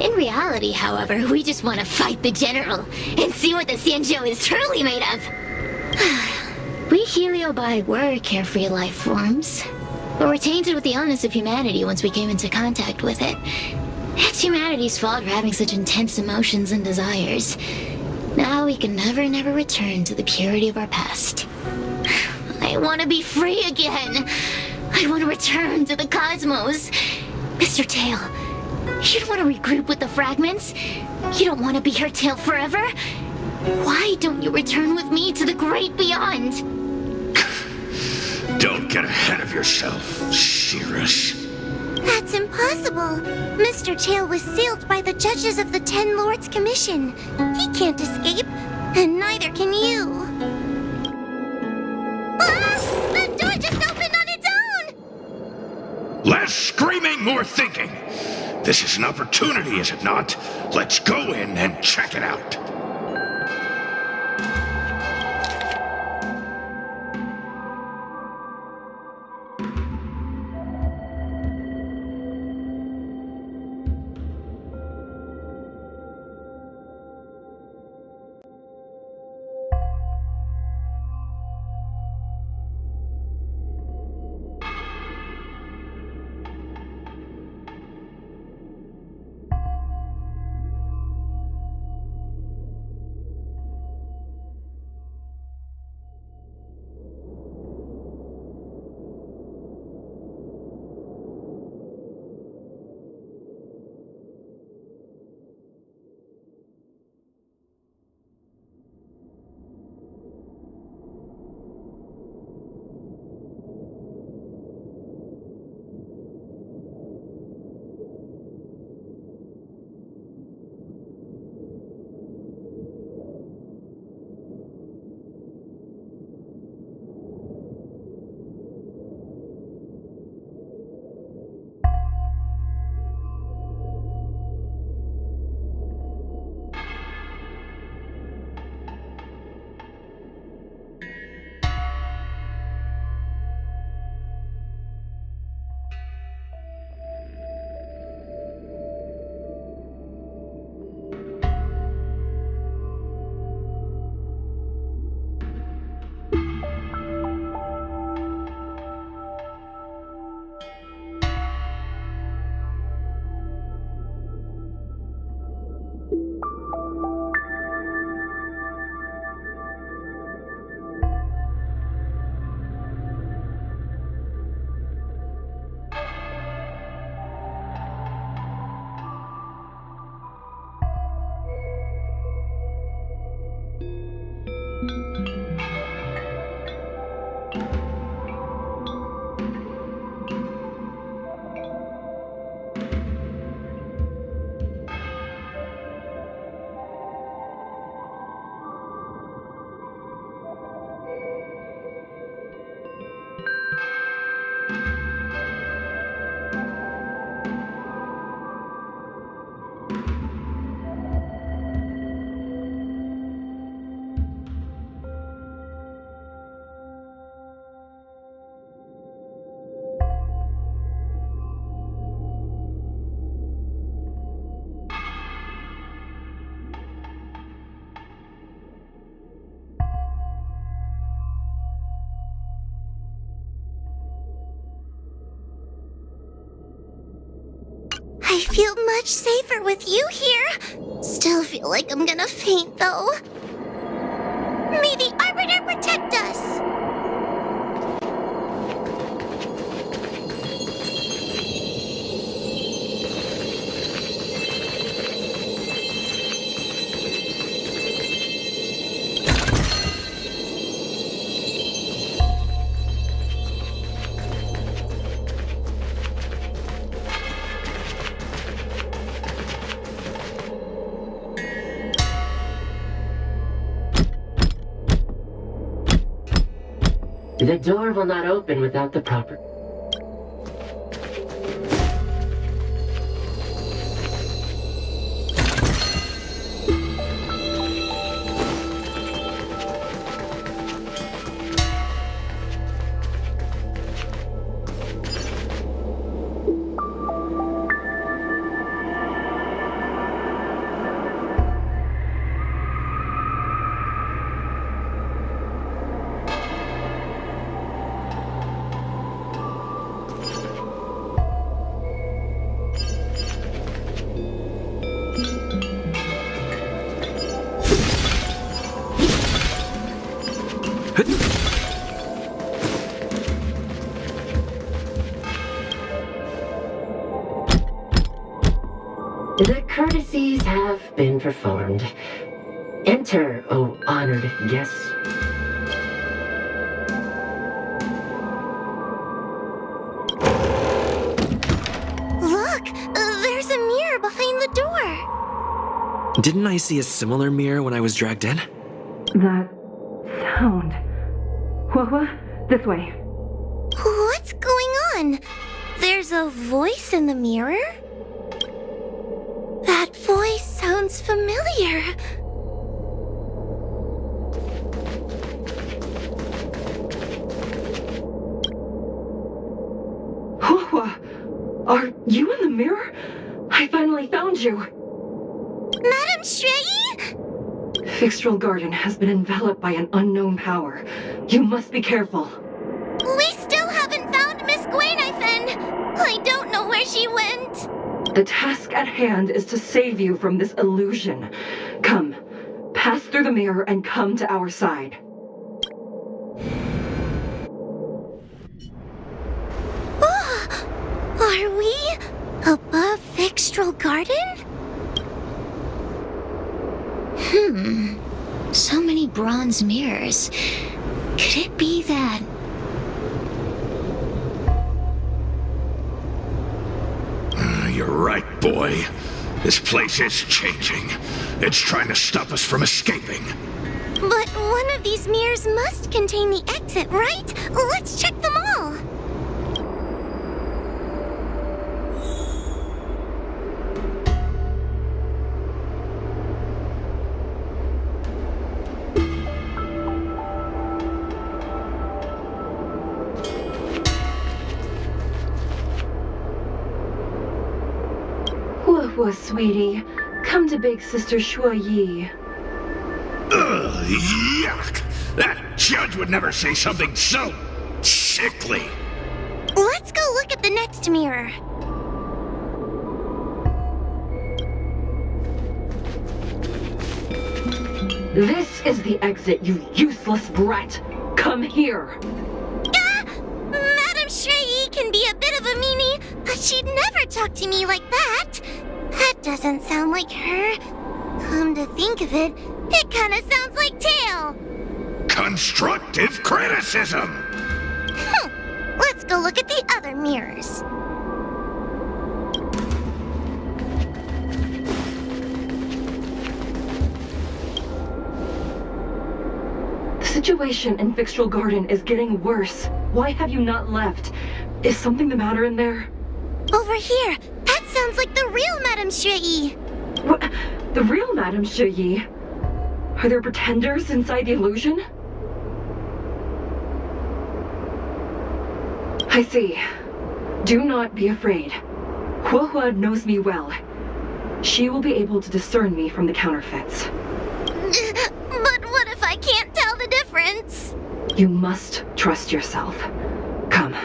In reality, however, we just want to fight the General and see what the Xianzhou is truly made of. We Heliobi were carefree life forms, but were tainted with the illness of humanity once we came into contact with it. It's humanity's fault for having such intense emotions and desires. Now we can never return to the purity of our past. I want to be free again. I want to return to the cosmos. Mr. Tail, you don't want to regroup with the fragments? You don't want to be her tail forever? Why don't you return with me to the great beyond? Don't get ahead of yourself, Cirrus. That's impossible. Mr. Tail was sealed by the judges of the Ten Lords Commission. He can't escape, and neither can you. Ah! The door just opened on its own! Less screaming, more thinking. This is an opportunity, is it not? Let's go in and check it out. I feel much safer with you here. Still feel like I'm gonna faint, though. May the Arbiter protect us! The door will not open without the proper... The courtesies have been performed. Enter, O honored guests. Look! There's a mirror behind the door! Didn't I see a similar mirror when I was dragged in? That sound. What? This way. What's going on? There's a voice in the mirror? That voice sounds familiar. Are you in the mirror? I finally found you. Madam Shrey? Fixtral Garden has been enveloped by an unknown power. You must be careful. We still haven't found Miss Gwainifin. I don't know where she went. The task at hand is to save you from this illusion. Come, pass through the mirror and come to our side. Are we above Fixtral Garden? So many bronze mirrors. Could it be that... You're right, boy. This place is changing. It's trying to stop us from escaping. But one of these mirrors must contain the exit, right? Let's check them all. Sweetie, come to Big Sister Shuo Yi. Ugh, yuck! That judge would never say something so sickly. Let's go look at the next mirror. This is the exit, you useless brat. Come here. Madam Shrey can be a bit of a meanie, but she'd never talk to me like that. That doesn't sound like her. Come to think of it, it kind of sounds like Tail. Constructive criticism! Let's go look at the other mirrors. The situation in Fixtral Garden is getting worse. Why have you not left? Is something the matter in there? Over here. That sounds like the real Madame Shrey. What? The real Madame Shrey? Are there pretenders inside the illusion? I see. Do not be afraid. Huohua knows me well. She will be able to discern me from the counterfeits. But what if I can't tell the difference? You must trust yourself. Come.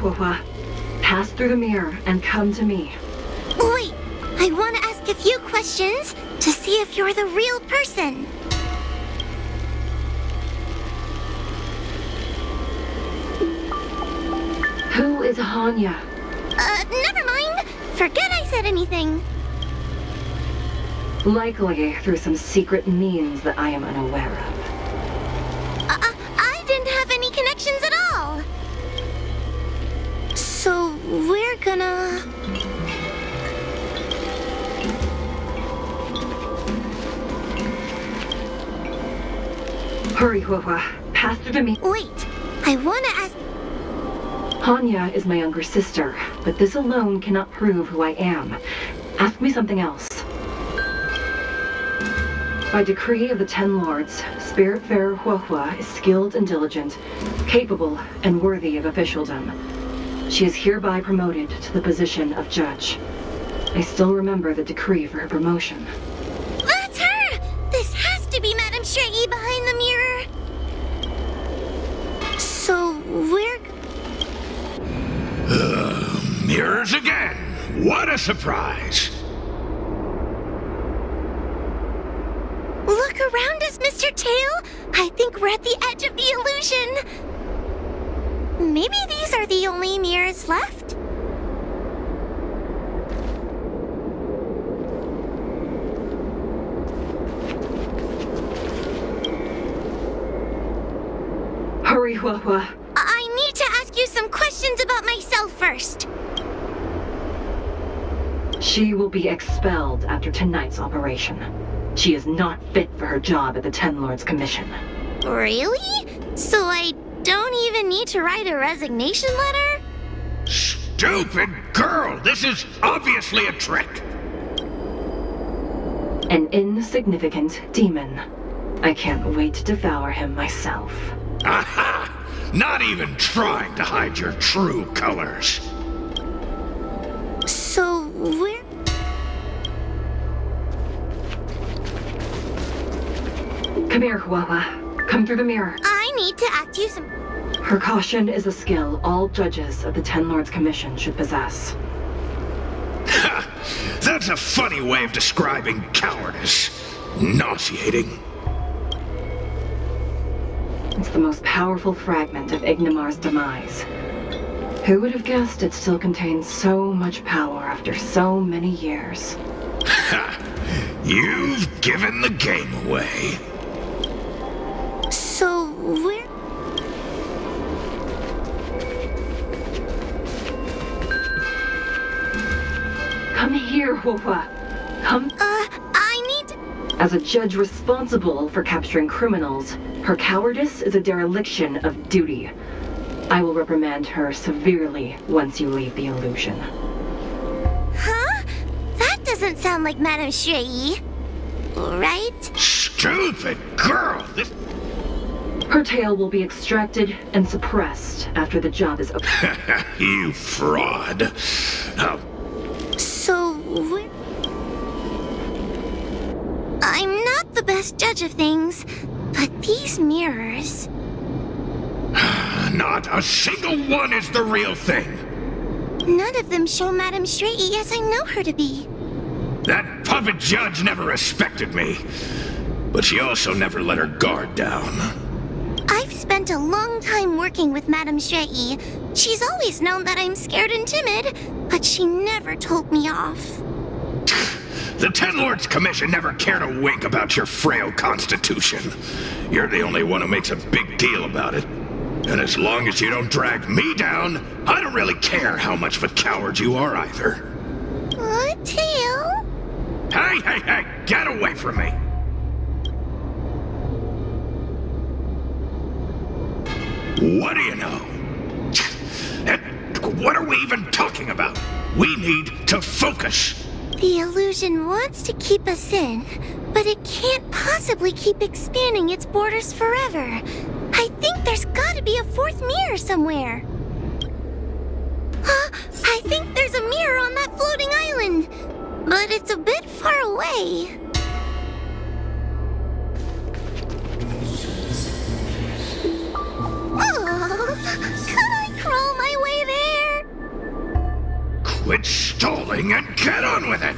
Huohua. Pass through the mirror and come to me. Wait, I want to ask a few questions to see if you're the real person. Who is Hanya? Never mind. Forget I said anything. Likely through some secret means that I am unaware of. I didn't have any connections at all. So we're gonna... Hurry, Huohua. Pass through the mirror. Wait, I want to ask... Hanya is my younger sister, but this alone cannot prove who I am. Ask me something else. By decree of the Ten Lords, Spiritfarer Huohua is skilled and diligent, capable and worthy of officialdom. She is hereby promoted to the position of judge. I still remember the decree for her promotion. That's her! This has to be Madame Shrey behind the mirror. So we're... Mirrors again! What a surprise! Look around us, Mr. Tail! I think we're at the edge of the illusion! Maybe these are the only mirrors left? Hurry, Huohua. I need to ask you some questions about myself first. She will be expelled after tonight's operation. She is not fit for her job at the Ten Lords Commission. Really? So I don't even need to write a resignation letter? Stupid girl! This is obviously a trick! An insignificant demon. I can't wait to devour him myself. Aha! Not even trying to hide your true colors. So we're... Come here, Huohua. Come through the mirror. I need to ask you some... Her caution is a skill all judges of the Ten Lords Commission should possess. Ha! That's a funny way of describing cowardice. Nauseating. It's the most powerful fragment of Ignimar's demise. Who would have guessed it still contains so much power after so many years? Ha! You've given the game away. So we're... Come here, Huohua. Come. I need to... As a judge responsible for capturing criminals, her cowardice is a dereliction of duty. I will reprimand her severely once you leave the illusion. Huh? That doesn't sound like Madame Shrey. Right? Stupid girl! This... Her tail will be extracted and suppressed after the job is over. You fraud. Oh. So we're... I'm not the best judge of things, but these mirrors... Not a single one is the real thing. None of them show Madame Shrey as I know her to be. That puppet judge never respected me. But she also never let her guard down. I've spent a long time working with Madame Shrey. She's always known that I'm scared and timid, but she never told me off. The Ten Lords Commission never cared a wink about your frail constitution. You're the only one who makes a big deal about it. And as long as you don't drag me down, I don't really care how much of a coward you are either. Tail? Hey, hey, hey! Get away from me! What do you know? What are we even talking about? We need to focus. The illusion wants to keep us in, but it can't possibly keep expanding its borders forever. I think there's gotta be a fourth mirror somewhere. I think there's a mirror on that floating island, but it's a bit far away. Oh, could I crawl my way there? Quit stalling and get on with it!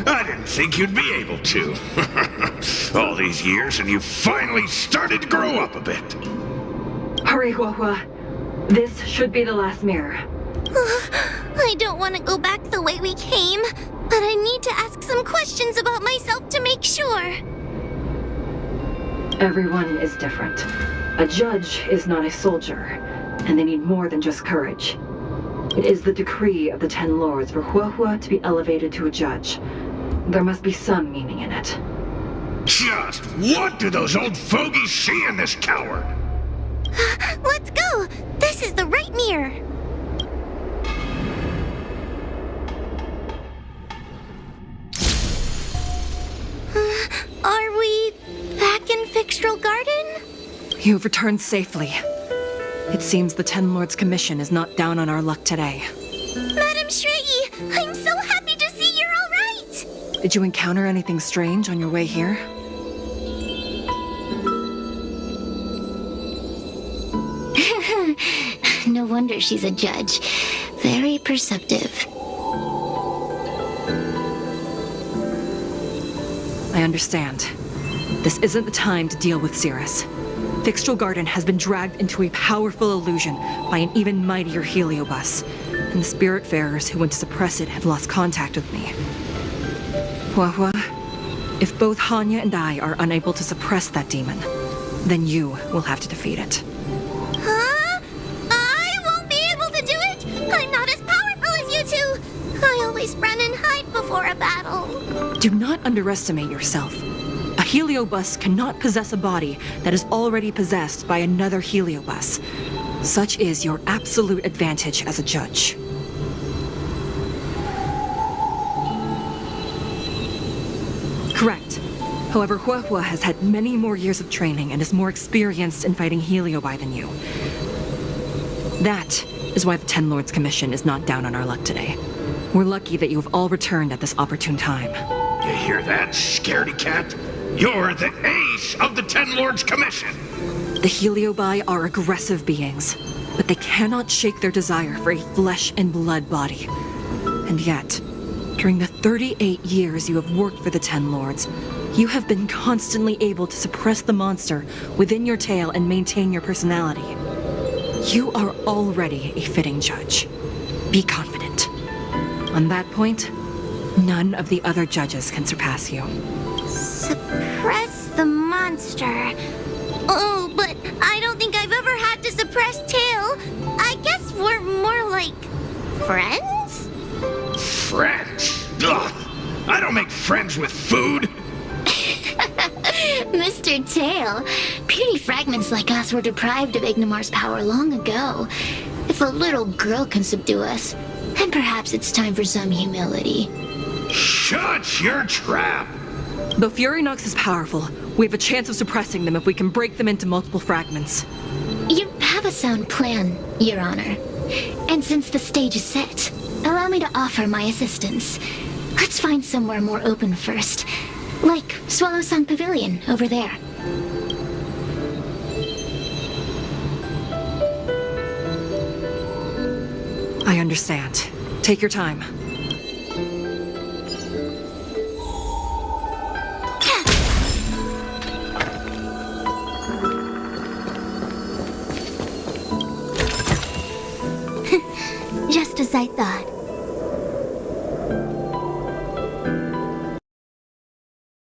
I didn't think you'd be able to. All these years and you finally started to grow up a bit. Hurry, Huahua. This should be the last mirror. I don't want to go back the way we came, but I need to ask some questions about myself to make sure. Everyone is different. A judge is not a soldier, and they need more than just courage. It is the decree of the Ten Lords for Huahua to be elevated to a judge. There must be some meaning in it. Just what do those old fogies see in this coward? Let's go! This is the right mirror! Are we back in Fixtral Garden? You have returned safely. It seems the Ten Lords' Commission is not down on our luck today. Madam Shrey, I'm so happy to see you're all right! Did you encounter anything strange on your way here? No wonder she's a judge. Very perceptive. I understand. This isn't the time to deal with Cirrus. Fixtral Garden has been dragged into a powerful illusion by an even mightier Heilobus, and the Spiritfarers who went to suppress it have lost contact with me. Huahua, if both Hanya and I are unable to suppress that demon, then you will have to defeat it. Huh? I won't be able to do it! I'm not as powerful as you two! I always run and hide before a battle. Do not underestimate yourself. A Heilobus cannot possess a body that is already possessed by another Heilobus. Such is your absolute advantage as a judge. Correct. However, Huahua has had many more years of training and is more experienced in fighting Heliobi than you. That is why the Ten Lords Commission is not down on our luck today. We're lucky that you have all returned at this opportune time. You hear that, scaredy cat? You're the ace of the Ten Lords Commission! The Heliobi are aggressive beings, but they cannot shake their desire for a flesh and blood body. And yet, during the 38 years you have worked for the Ten Lords, you have been constantly able to suppress the monster within your tail and maintain your personality. You are already a fitting judge. Be confident. On that point, none of the other judges can surpass you. Suppress the monster. Oh, but I don't think I've ever had to suppress Tail. I guess we're more like friends? Friends? Ugh! I don't make friends with food! Mr. Tail, puny fragments like us were deprived of Ignimar's power long ago. If a little girl can subdue us, then perhaps it's time for some humility. Shut your trap! Though Fury Nox is powerful, we have a chance of suppressing them if we can break them into multiple fragments. You have a sound plan, Your Honor. And since the stage is set, allow me to offer my assistance. Let's find somewhere more open first. Like Swallow Song Pavilion, over there. I understand. Take your time. Just as I thought.